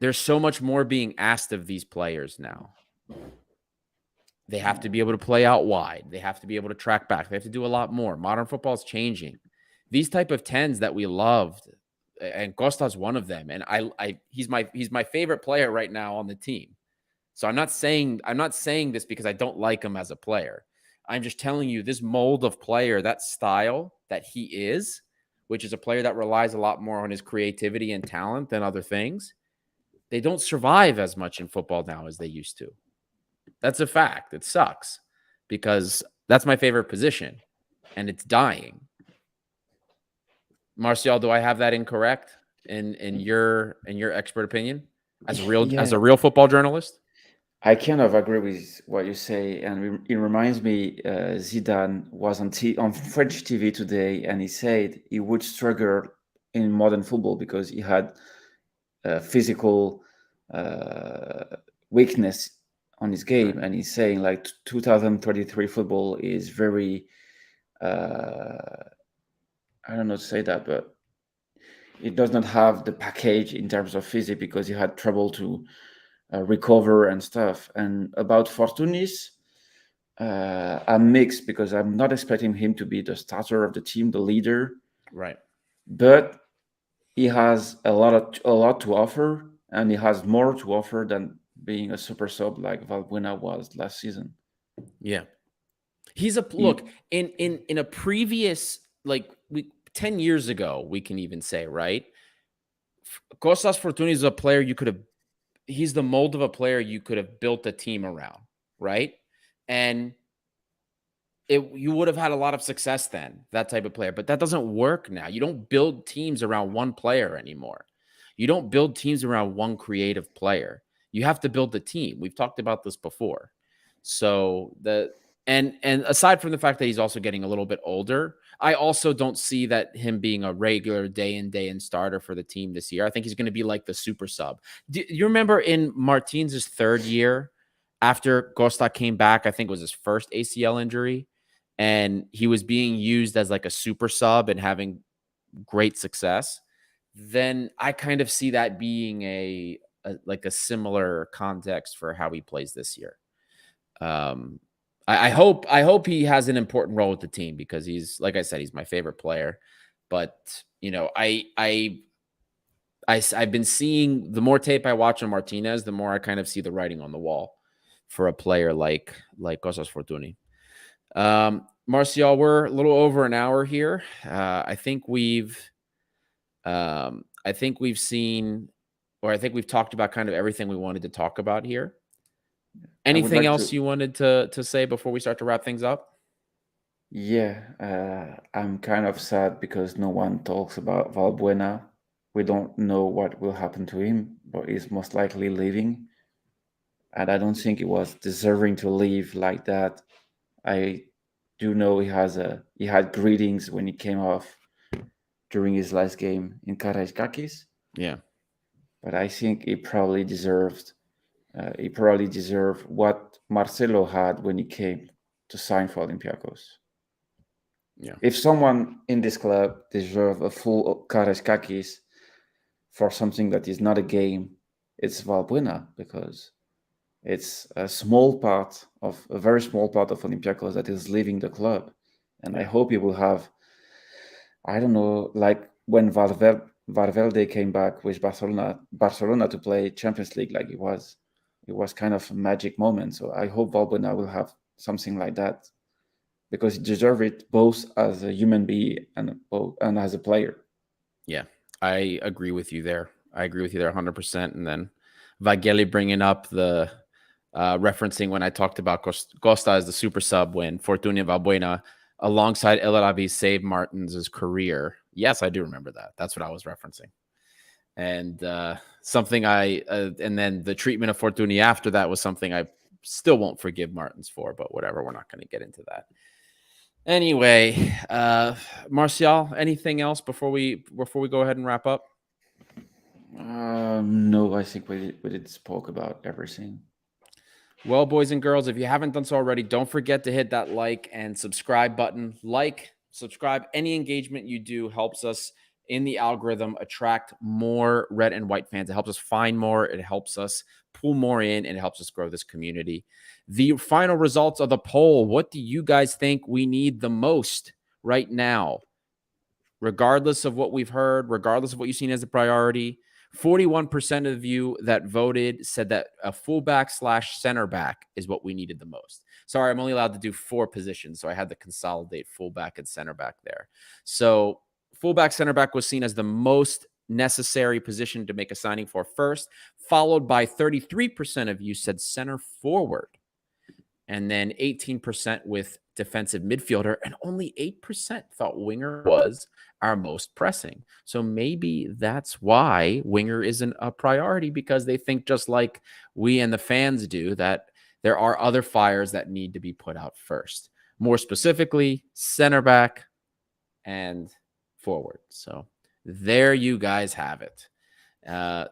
There's so much more being asked of these players now. They have to be able to play out wide. They have to be able to track back. They have to do a lot more. Modern football is changing. These type of 10s that we loved and Costa's one of them. And he's my favorite player right now on the team. So I'm not saying this because I don't like him as a player. I'm just telling you this mold of player, that style that he is, which is a player that relies a lot more on his creativity and talent than other things. They don't survive as much in football now as they used to. That's a fact. It sucks because that's my favorite position and it's dying. Martial, do I have that incorrect in your expert opinion as a real football journalist? I kind of agree with what you say, and it reminds me Zidane was on French TV today, and he said he would struggle in modern football because he had physical weakness on his game, and he's saying like 2023 football is very I don't know to say that, but it does not have the package in terms of physics because he had trouble to recover and stuff. And about Fortunis, I'm mixed because I'm not expecting him to be the starter of the team, the leader. Right. But he has a lot to offer, and he has more to offer than being a super sub like Valbuena was last season. Yeah. He's look in a previous 10 years ago, we can even say, right? Costas Fortuny is a player he's the mold of a player you could have built a team around, right? And you would have had a lot of success then, that type of player. But that doesn't work now. You don't build teams around one player anymore. You don't build teams around one creative player. You have to build the team. We've talked about this before. So and aside from the fact that he's also getting a little bit older, I also don't see that him being a regular day in starter for the team this year. I think he's going to be like the super sub. Do you remember in Martins' third year after Costa came back, I think it was his first ACL injury, and he was being used as like a super sub and having great success? Then I kind of see that being a similar context for how he plays this year. I hope he has an important role with the team because he's, like I said, he's my favorite player. But I've been seeing, the more tape I watch on Martinez, the more I kind of see the writing on the wall for a player like Costas Fortuny. Martial, we're a little over an hour here. I think we've seen, or I think we've talked about kind of everything we wanted to talk about here. Anything else you wanted to say before we start to wrap things up? Yeah, I'm kind of sad because no one talks about Valbuena. We don't know what will happen to him, but he's most likely leaving. And I don't think he was deserving to leave like that. I do know he had greetings when he came off during his last game in Karaiskakis. Yeah. But I think he probably deserved what Marcelo had when he came to sign for Olympiakos. Yeah. If someone in this club deserves a full Karaiskakis for something that is not a game, it's Valbuena, because it's a very small part of Olympiacos that is leaving the club. And I hope he will have, I don't know, like when Valverde came back with Barcelona to play Champions League, like it was kind of a magic moment. So I hope Valbuena will have something like that, because he deserves it both as a human being and as a player. Yeah, I agree with you there. 100%. And then Vageli bringing up the referencing when I talked about Costa as the super sub when Fortuny Valbuena alongside El Arabi saved Martins' career. Yes, I do remember that. That's what I was referencing. And and then the treatment of Fortuny after that was something I still won't forgive Martins for, but whatever. We're not going to get into that. Anyway, Martial, anything else before we go ahead and wrap up? No, I think we did spoke about everything. Well, boys and girls, if you haven't done so already, don't forget to hit that like and subscribe button. Subscribe. Any engagement you do helps us in the algorithm attract more red and white fans. It helps us find more. It helps us pull more in, and it helps us grow this community. The final results of the poll. What do you guys think we need the most right now? regardless of what we've heard, regardless of what you've seen as a priority, 41% of you that voted said that a fullback / center back is what we needed the most. Sorry, I'm only allowed to do 4 positions, so I had to consolidate fullback and center back there. So fullback, center back was seen as the most necessary position to make a signing for first, followed by 33% of you said center forward, and then 18% with defensive midfielder, and only 8% thought winger was our most pressing. So maybe that's why winger isn't a priority, because they think, just like we and the fans do, that there are other fires that need to be put out first. More specifically, center back and forward. So there you guys have it.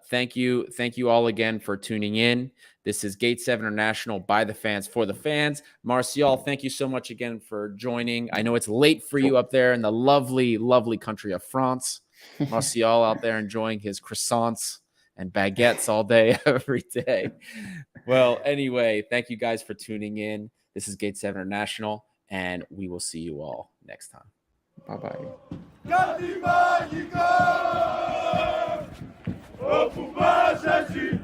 Thank you all again for tuning in. This is Gate 7 International, by the fans, for the fans. Martial, thank you so much again for joining. I know it's late for you up there in the lovely, lovely country of France. Martial out there enjoying his croissants and baguettes all day, every day. Well, anyway, thank you guys for tuning in. This is Gate 7 International, and we will see you all next time. Bye-bye. Ocupa, gente,